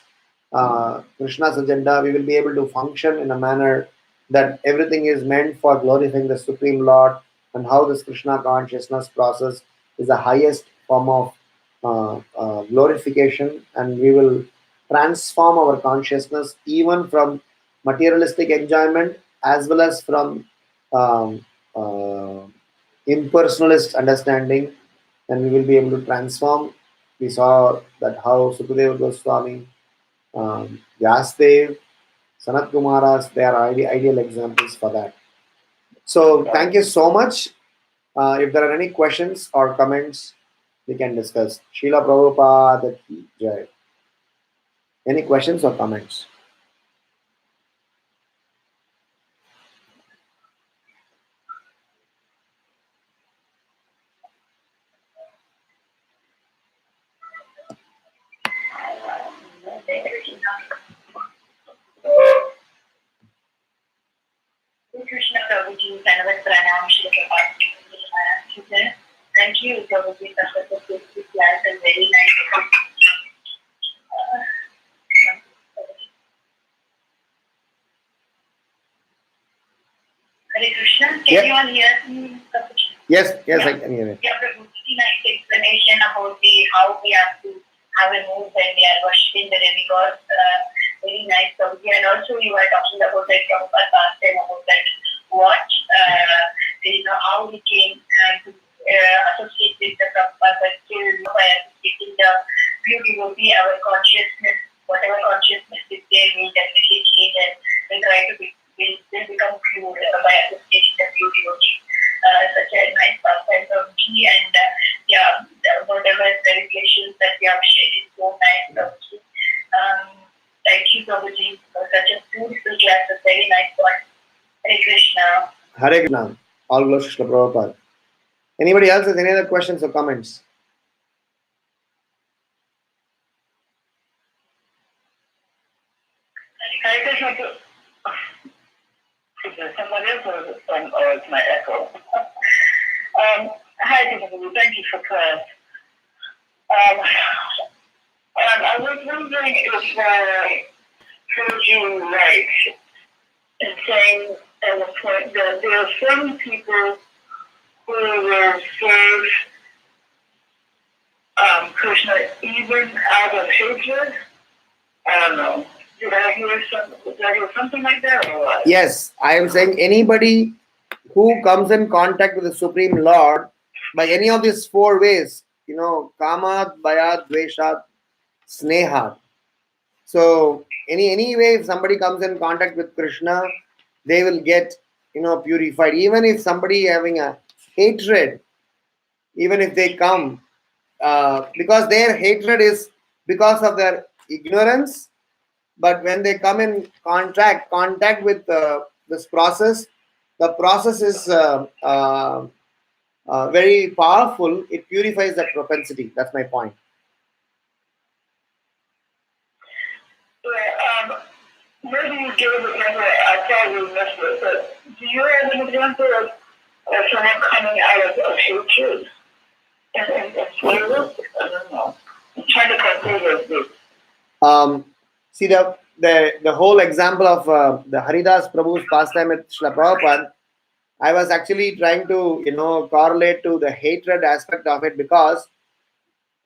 Krishna's agenda. We will be able to function in a manner that everything is meant for glorifying the Supreme Lord, and how this Krishna consciousness process is the highest form of glorification, and we will transform our consciousness even from materialistic enjoyment as well as from um, uh, impersonalist understanding, and we will be able to transform. We saw that how Sukadeva Goswami, Vyasdev, Sanat Kumaras, they are ideal examples for that. So thank you so much. If there are any questions or comments, we can discuss. Srila Prabhupada ki jai. Any questions or comments? Krishna Prabhuji, Dhanavad Pranam, Shri Prabhuji. Thank you, Prabhuji, for such a beautiful class and very nice. Hare Krishna, can you all hear me, Prabhuji? Yes, I can hear it. Yeah, Prabhuji, nice explanation about how we have to have a move when we are worshipping the demigods. Very nice, Prabhuji. And also you were talking about that Prabhupada last time about that watch, how we came to associate with the Prabhupada, but still by associating the beauty will be our consciousness, whatever consciousness is there, will definitely change and will try to will become pure by association of beauty will be such a nice pastime Prabhuji, and whatever the reflections that we have shared is so nice, Prabhuji. Thank you, Prabhuji, for such a beautiful class, a very nice one. Hare Krishna. Hare Krishna. All glories to Prabhupada. Anybody else has any other questions or comments? I just want to. Is there someone else or it's my echo? Hi, Prabhu. Thank you for class. I was wondering if I heard you right in saying at a point that there are some people who will serve Krishna even out of hatred. I don't know. Did I hear something like that or what? Yes, I am saying anybody who comes in contact with the Supreme Lord by any of these four ways, kama, bhaya, dvesha, sneha. So any way, if somebody comes in contact with Krishna, they will get purified. Even if somebody having a hatred, even if they come, because their hatred is because of their ignorance. But when they come in contact with this process, the process is very powerful. It purifies that propensity. That's my point. Yeah, maybe you give an example. I probably missed it, but do you have an example of someone coming out of hatred and flavor? I don't know. I'm trying to conclude this. See the whole example of the Haridas Prabhu's pastime with Srila Prabhupada. I was actually trying to correlate to the hatred aspect of it, because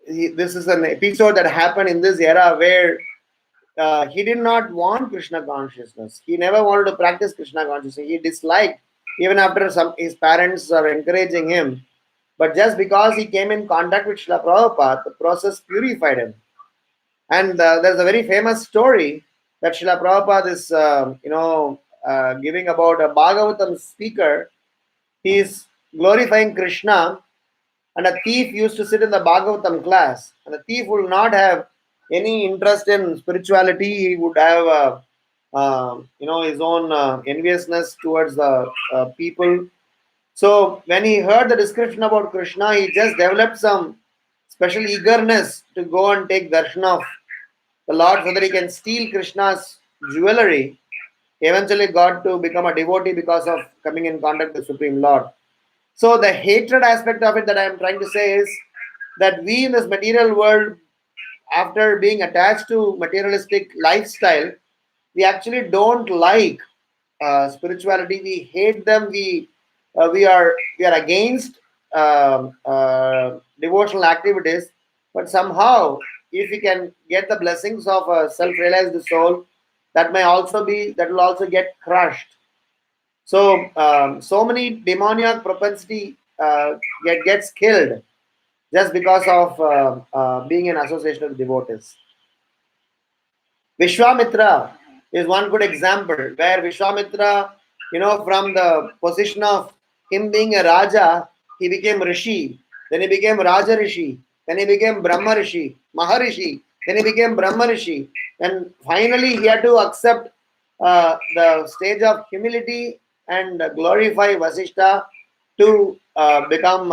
this is an episode that happened in this era where he did not want Krishna consciousness. He never wanted to practice Krishna consciousness. He disliked, even after his parents are encouraging him. But just because he came in contact with Srila Prabhupada, the process purified him. And there's a very famous story that Srila Prabhupada is, giving about a Bhagavatam speaker. He is glorifying Krishna, and a thief used to sit in the Bhagavatam class. And the thief will not have any interest in spirituality. He would have, his own enviousness towards the people. So when he heard the description about Krishna, he just developed some special eagerness to go and take darshan of the Lord so that he can steal Krishna's jewelry. He eventually got to become a devotee because of coming in contact with the Supreme Lord. So the hatred aspect of it that I am trying to say is that we in this material world, after being attached to materialistic lifestyle, we actually don't like spirituality. We hate them. We are against devotional activities. But somehow, if we can get the blessings of a self-realized soul, that will also get crushed. So so many demoniac propensity gets killed just because of being in association with devotees. Vishwamitra is one good example where Vishwamitra, from the position of him being a Raja, he became Rishi, then he became Raja Rishi, then he became Brahma Rishi, Maharishi, then he became Brahma Rishi, and finally he had to accept the stage of humility and glorify Vasishta to become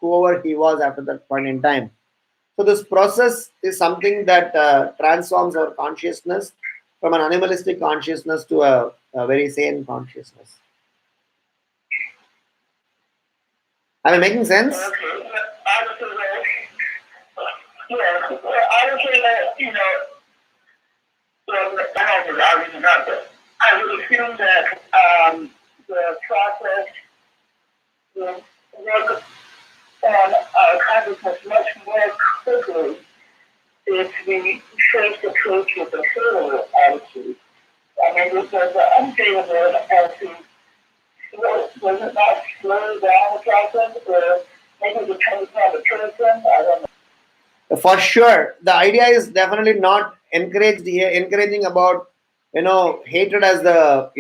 whoever he was after that point in time. So this process is something that transforms our consciousness from an animalistic consciousness to a very sane consciousness. Am I making sense? Okay. I would say that, yeah, I would say that, well, I don't know, obviously not, but I would assume that the process will work on our consciousness much more quickly if we face the truth with a favorable attitude. I mean, if there's an unfavorable attitude, does it not slow down the process, or maybe it depends on the person? I don't know. For sure, the idea is definitely not encouraged here, encouraging about hatred as the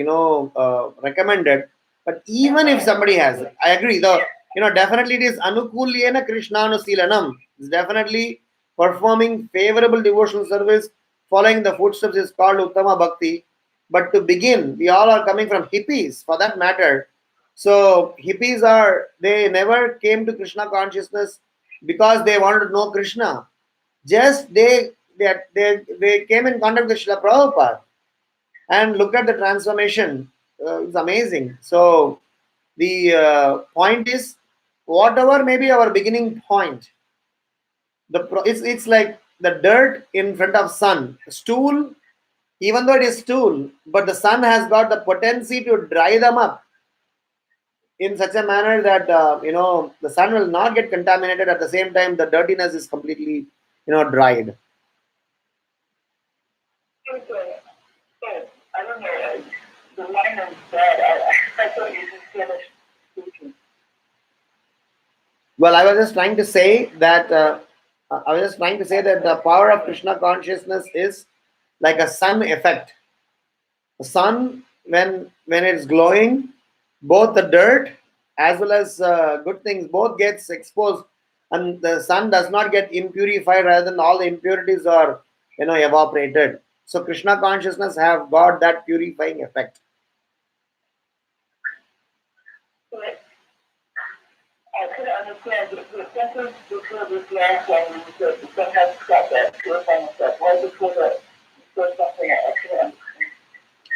recommended. But even if somebody has it, I agree. Definitely it is anukulyena krishnanu. It's definitely performing favorable devotional service, following the footsteps is called uttama bhakti. But to begin, we all are coming from hippies, for that matter. So hippies they never came to Krishna consciousness because they wanted to know Krishna. Just they came in contact with Srila Prabhupada and look at the transformation. It's amazing. So the point is, whatever may be our beginning point, it's like the dirt in front of sun, stool. Even though it is stool, but the sun has got the potency to dry them up in such a manner that the sun will not get contaminated. At the same time, the dirtiness is completely dried. Okay. So, I don't know. The line is bad. I thought you just finished speaking. Well, I was just trying to say that the power of Krishna consciousness is like a sun effect. The sun, when it's glowing, both the dirt as well as good things both gets exposed, and the sun does not get impurified. Rather than all the impurities are evaporated. So Krishna consciousness have got that purifying effect. So, I could understand the sentence before this last one when you said the sun has got that purifying effect. Right before that, you said something I couldn't understand.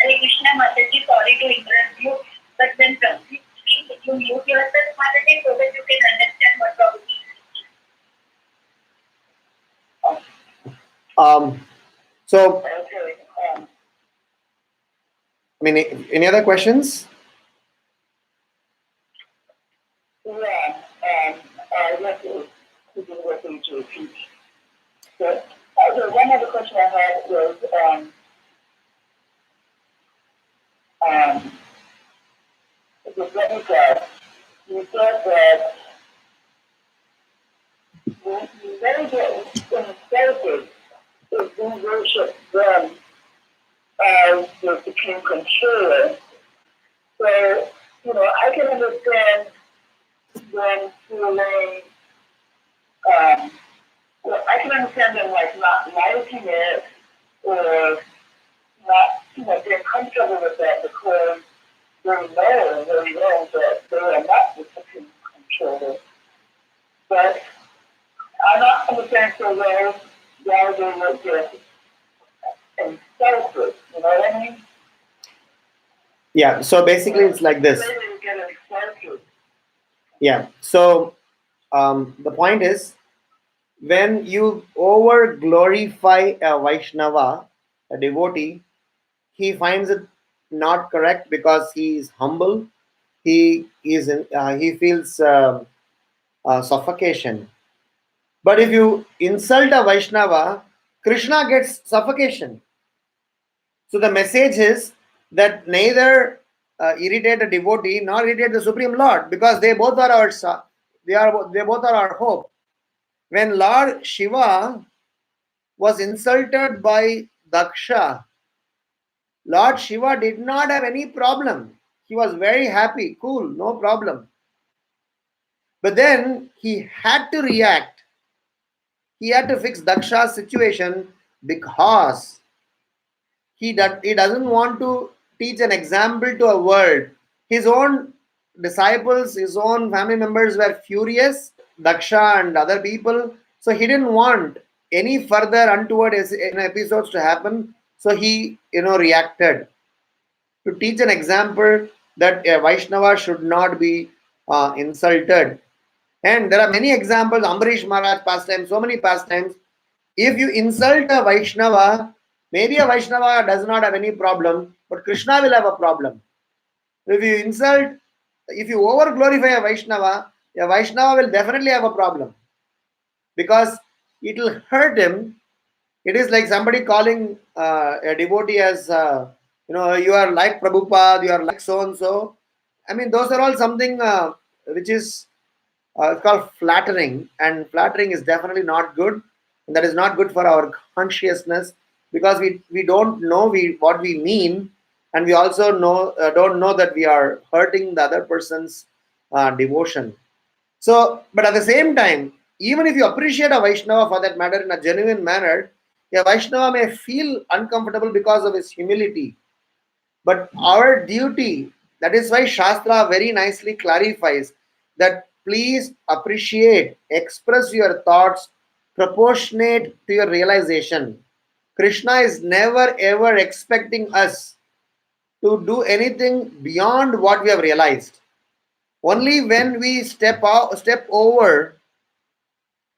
Hare Krishna, Mataji, sorry to interrupt you, but when complete you mute yourself, Mataji, so that you can understand what probably. So, Okay. I mean, any other questions? Yeah. I want to do what you to repeat. So, one other question I had was, the demigod. You said that you never get insulted if we worship them as the supreme controller. So, I can understand them feeling, I can understand them like not liking it or not, being comfortable with that because they know that they are not the supreme controller. But I'm not understanding so well why they would get insulted. You know what I mean? Yeah. So basically, it's like this. They would get insulted. Yeah. So the point is, when you over glorify a Vaishnava, a devotee, he finds it not correct because he is humble. He feels suffocation. But if you insult a Vaishnava, Krishna gets suffocation. So the message is that neither irritate a devotee nor irritate the Supreme Lord, because they both are they both are our hope. When Lord Shiva was insulted by Daksha, Lord Shiva did not have any problem. He was very happy, cool, no problem. But then he had to react. He had to fix Daksha's situation because he doesn't want to teach an example to a world. His own disciples, his own family members were furious, Daksha and other people. So he didn't want any further untoward episodes to happen. So he, reacted to teach an example that a Vaishnava should not be insulted. And there are many examples. Ambarish Maharaj pastimes, so many pastimes. If you insult a Vaishnava, maybe a Vaishnava does not have any problem, but Krishna will have a problem. If you over glorify a Vaishnava will definitely have a problem because it will hurt him. It is like somebody calling a devotee as, you are like Prabhupada, you are like so and so. I mean, those are all something which is it's called flattering, and flattering is definitely not good. And that is not good for our consciousness because we don't know what we mean, and we also don't know that we are hurting the other person's devotion. So, but at the same time, even if you appreciate a Vaishnava for that matter in a genuine manner, a Vaishnava may feel uncomfortable because of his humility. But our duty That is why Shastra very nicely clarifies that please appreciate, express your thoughts proportionate to your realization. Krishna is never ever expecting us to do anything beyond what we have realized. Only when we step over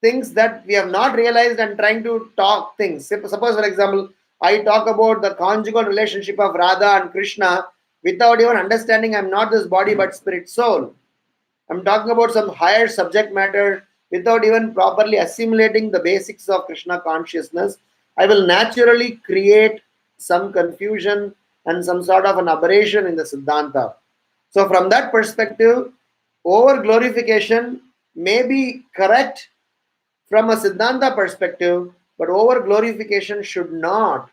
things that we have not realized and trying to talk things. Suppose, for example, I talk about the conjugal relationship of Radha and Krishna without even understanding I'm not this body but spirit soul. I'm talking about some higher subject matter without even properly assimilating the basics of Krishna consciousness. I will naturally create some confusion and some sort of an aberration in the Siddhanta. So, from that perspective, over glorification may be correct from a Siddhanta perspective, but over glorification should not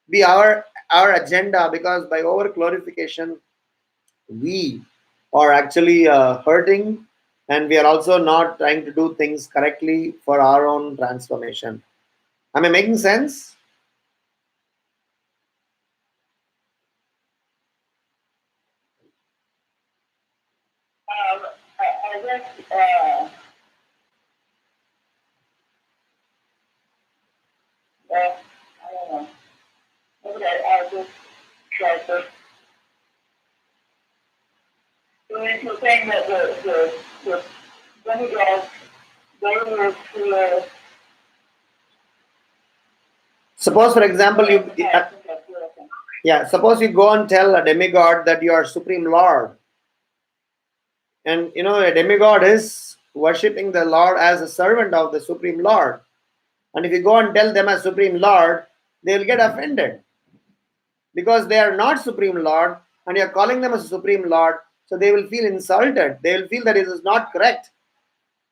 be our agenda, because by over glorification we are actually hurting, and we are also not trying to do things correctly for our own transformation. Am I making sense? I guess, I don't know. Maybe I'll just try to. So you're saying that the demigods, they were to Suppose, for example, suppose you go and tell a demigod that you are supreme lord, and a demigod is worshipping the lord as a servant of the supreme lord, and if you go and tell them as supreme lord, they will get offended because they are not supreme lord, and you are calling them as a supreme lord. So they will feel insulted, they will feel that it is not correct,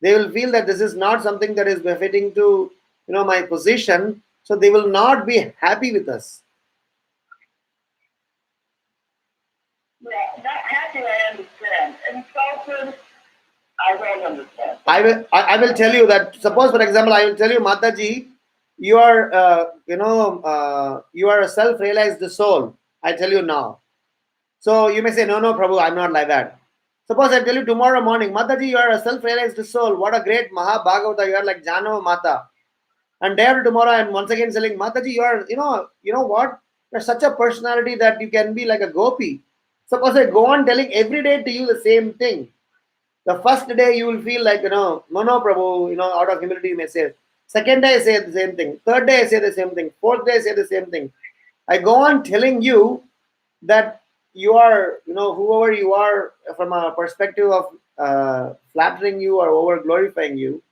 they will feel that this is not something that is befitting to my position, so they will not be happy with us. yeah, not happy I understand. Insulted, I don't understand. I will tell you that, suppose for example I will tell you, Mataji, you are you are a self-realized soul. I tell you now. So you may say, no, no, Prabhu, I'm not like that. Suppose I tell you tomorrow morning, Mataji, you are a self-realized soul. What a great Mahabhagavata. You are like Jano Mata. And day after tomorrow, I'm once again telling Mataji, you are, you know what? You're such a personality that you can be like a gopi. Suppose I go on telling every day to you the same thing. The first day you will feel like, no, no, Prabhu, out of humility you may say. Second day I say the same thing. Third day I say the same thing. Fourth day I say the same thing. I go on telling you that you are, whoever you are, from a perspective of flattering you or over glorifying you.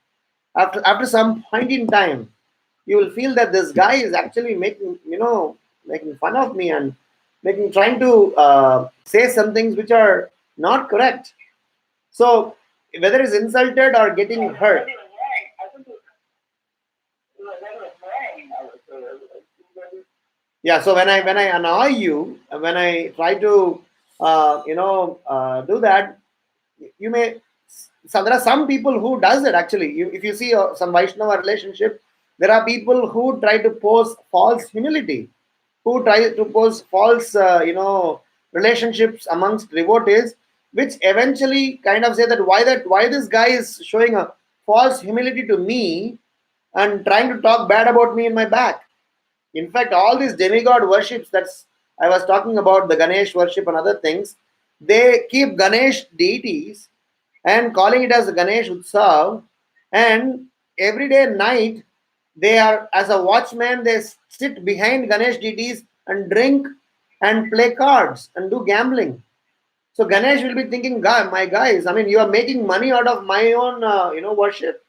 After some point in time, you will feel that this guy is actually making fun of me and trying to say some things which are not correct. So whether it's insulted or getting hurt. Yeah, so when I annoy you, when I try to do that, you may, so there are some people who does it actually. If you see some Vaishnava relationship, there are people who try to pose false humility, who try to pose false relationships amongst devotees, which eventually kind of say that why this guy is showing a false humility to me and trying to talk bad about me in my back. In fact, all these demigod worships that's I was talking about, the Ganesh worship and other things, they keep Ganesh deities and calling it as a Ganesh Utsav, and every day night they are, as a watchman, they sit behind Ganesh deities and drink and play cards and do gambling. So Ganesh will be thinking, God, my guys, I mean, you are making money out of my own, worship.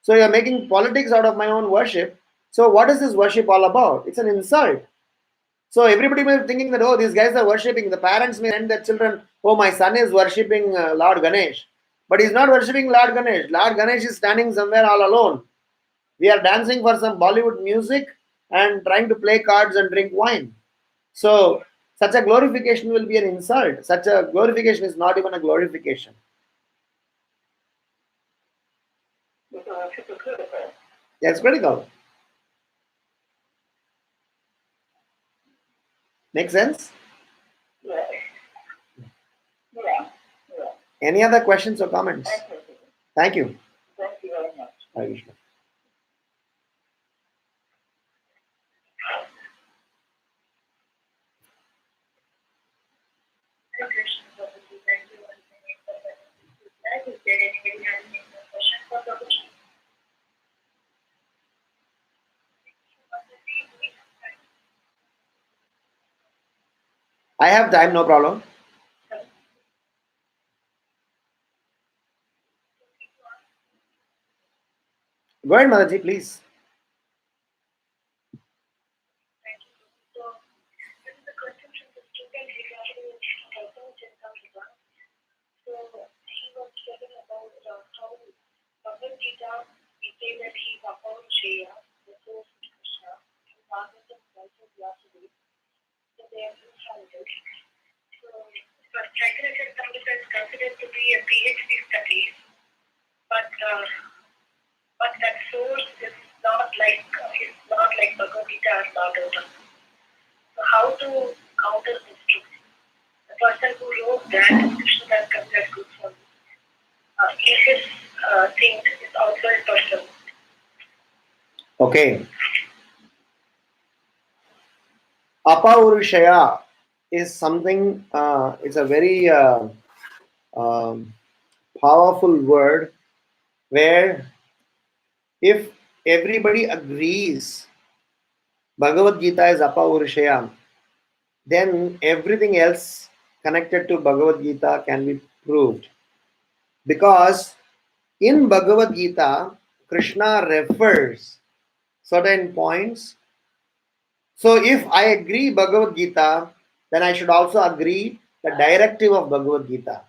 So you are making politics out of my own worship. So what is this worship all about? It's an insult. So everybody may be thinking that, oh, these guys are worshipping. The parents may send their children, oh, my son is worshipping Lord Ganesh. But he's not worshipping Lord Ganesh. Lord Ganesh is standing somewhere all alone. We are dancing for some Bollywood music and trying to play cards and drink wine. So such a glorification will be an insult. Such a glorification is not even a glorification. Yeah, it's critical. Make sense? Yeah. Any other questions or comments? Thank you. Thank you. Thank you very much. Hare Krishna. Hare Krishna, Prabhuji. Thank you once again for that. Is there anybody having any more questions for Prabhuji? I have time, no problem. Go ahead, Mataji, please. Thank you. So, this is a question from the student regarding Gautam. So, he was telling about how Bhagavad Gita, he said that he is about Shreya, the source of Krishna, and Bhagavatam also Vyasudeva. So, they are infallible. So, Psychology is considered to be a PhD study, but that source is not like Bhagavad Gita or Bhagavatam. So, how to counter this truth? The person who wrote that, Krishna is considered good for me. His thing is also a person. Okay. Apaurushaya is something, it's a very um, powerful word where if everybody agrees Bhagavad Gita is Apaurushaya, then everything else connected to Bhagavad Gita can be proved. Because in Bhagavad Gita, Krishna refers certain points. So if I agree Bhagavad Gita, then I should also agree the directive of Bhagavad Gita.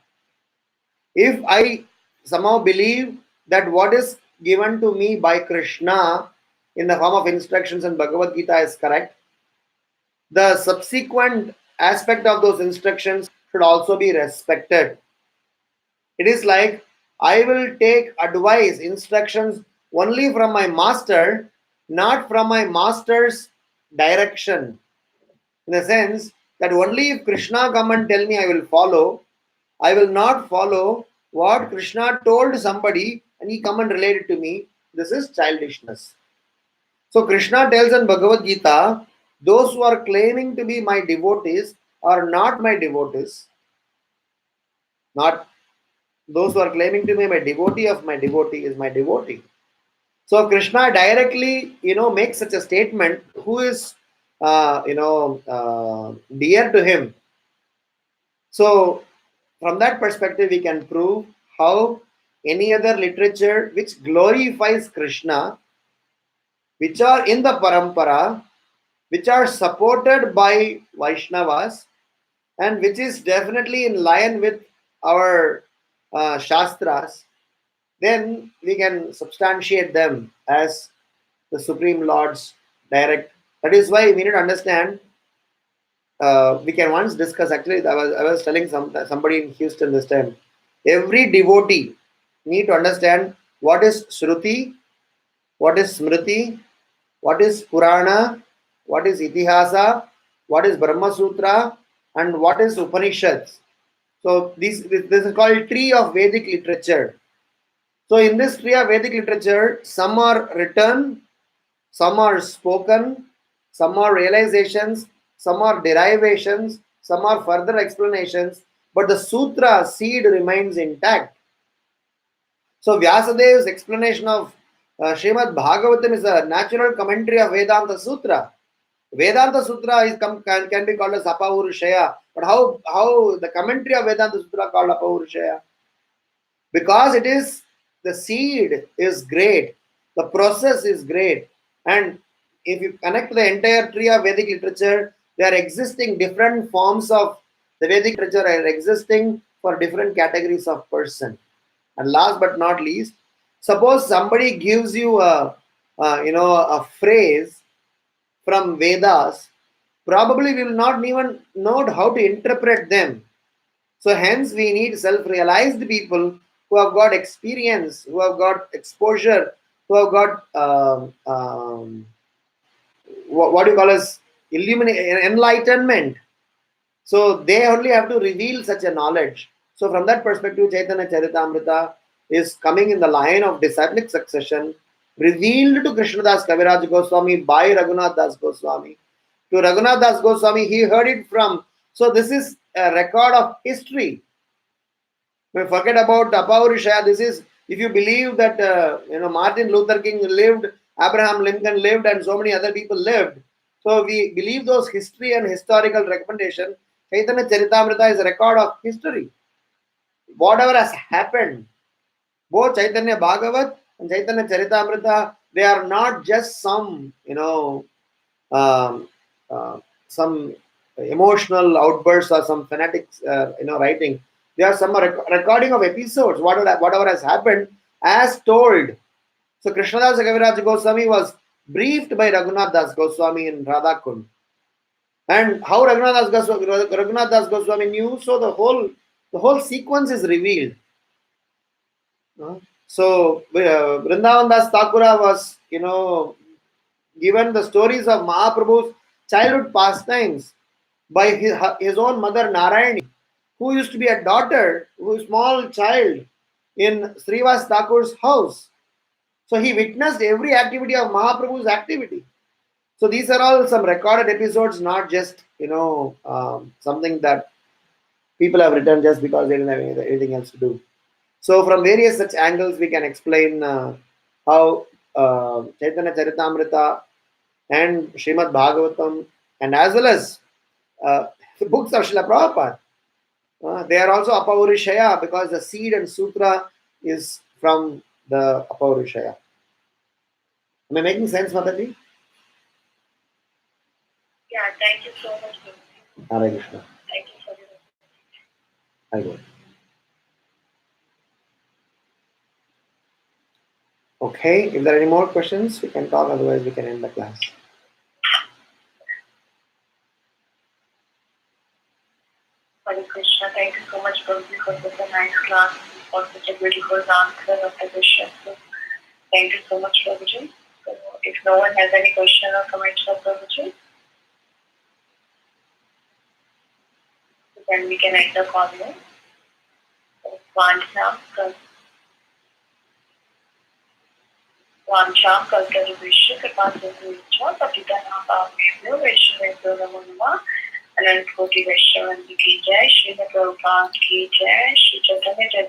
If I somehow believe that what is given to me by Krishna in the form of instructions in Bhagavad Gita is correct, the subsequent aspect of those instructions should also be respected. It is like I will take advice, instructions only from my master, not from my master's direction. In the sense that only if Krishna come and tell me I will follow, I will not follow what Krishna told somebody and he come and relate it to me. This is childishness. So Krishna tells in Bhagavad Gita, those who are claiming to be my devotees are not my devotees. Not those who are claiming to be my devotee of my devotee is my devotee. So Krishna directly, makes such a statement. Who is, dear to him. So from that perspective, we can prove how any other literature which glorifies Krishna, which are in the parampara, which are supported by Vaishnavas, and which is definitely in line with our Shastras, then we can substantiate them as the Supreme Lord's direct. That is why we need to understand. We can once discuss. Actually, I was telling somebody in Houston this time. Every devotee need to understand what is Shruti, what is Smriti, what is Purana, what is Itihasa, what is Brahma Sutra, and what is Upanishads. So this is called tree of Vedic literature. So in this tree of Vedic literature, some are written, some are spoken, some are realizations, some are derivations, some are further explanations, but the sutra seed remains intact. So Vyasadev's explanation of Srimad Bhagavatam is a natural commentary of Vedanta Sutra. Vedanta Sutra can be called as Apaurushaya, but how the commentary of Vedanta Sutra called Apaurushaya? Because it is the seed is great, the process is great, and if you connect the entire tree of Vedic literature, there are existing different forms of the Vedic literature are existing for different categories of person. And last but not least, suppose somebody gives you a phrase from Vedas, probably we will not even know how to interpret them. So hence we need self-realized people who have got experience, who have got exposure, who have got what do you call as enlightenment. So they only have to reveal such a knowledge. So from that perspective, Chaitanya Charitamrita is coming in the line of disciplic succession revealed to Krishnadas Kaviraj Goswami by Raghunath Das Goswami. To Raghunath Das Goswami, he heard it from. So this is a record of history. We forget about Apaurishaya. This is, if you believe that Martin Luther King lived, Abraham Lincoln lived, and so many other people lived. So we believe those history and historical recommendation. Chaitanya Charitamrita is a record of history. Whatever has happened, both Chaitanya Bhagavat and Chaitanya Charitamrita, they are not just some, um, some emotional outbursts or some fanatic, writing. They are some recording of episodes, whatever has happened, as told. So Krishnadas Kaviraj Goswami was briefed by Raghunath Das Goswami in Radhakund. And how Raghunath Das Goswami knew, so the whole sequence is revealed. So Vrindavan Das Thakura was, given the stories of Mahaprabhu's childhood pastimes by his own mother Narayani, who used to be a daughter, who is a small child in Srivas Thakur's house. So he witnessed every activity of Mahaprabhu's activity. So these are all some recorded episodes, not just something that people have written just because they didn't have anything else to do. So from various such angles, we can explain how Chaitanya Charitamrita and Srimad Bhagavatam, and as well as the books of Srila Prabhupada, they are also Apaurishaya because the seed and sutra is from the Apaurishaya. Am I making sense, Mataji? Yeah, thank you so much, Guru. Hare Krishna. Thank you for your I go. Okay, if there are any more questions, we can talk, otherwise we can end the class. Hare Krishna. Thank you so much, Prabhuji, for such a nice class, for such a beautiful answer of the question. So, thank you so much, Prabhuji. So, if no one has any question or comments for Prabhuji, then we can end the call here. So, वाञ्छां कल्पतरुभ्यश्च कृपासिन्धुभ्यश्च पतितानां पावनेभ्यो वैष्णवेभ्यो नमो नमः। अनंत कोटि वैष्णव की जय। श्रीमद् प्रभुपाद की जय। श्री चैतन्य चैतन्य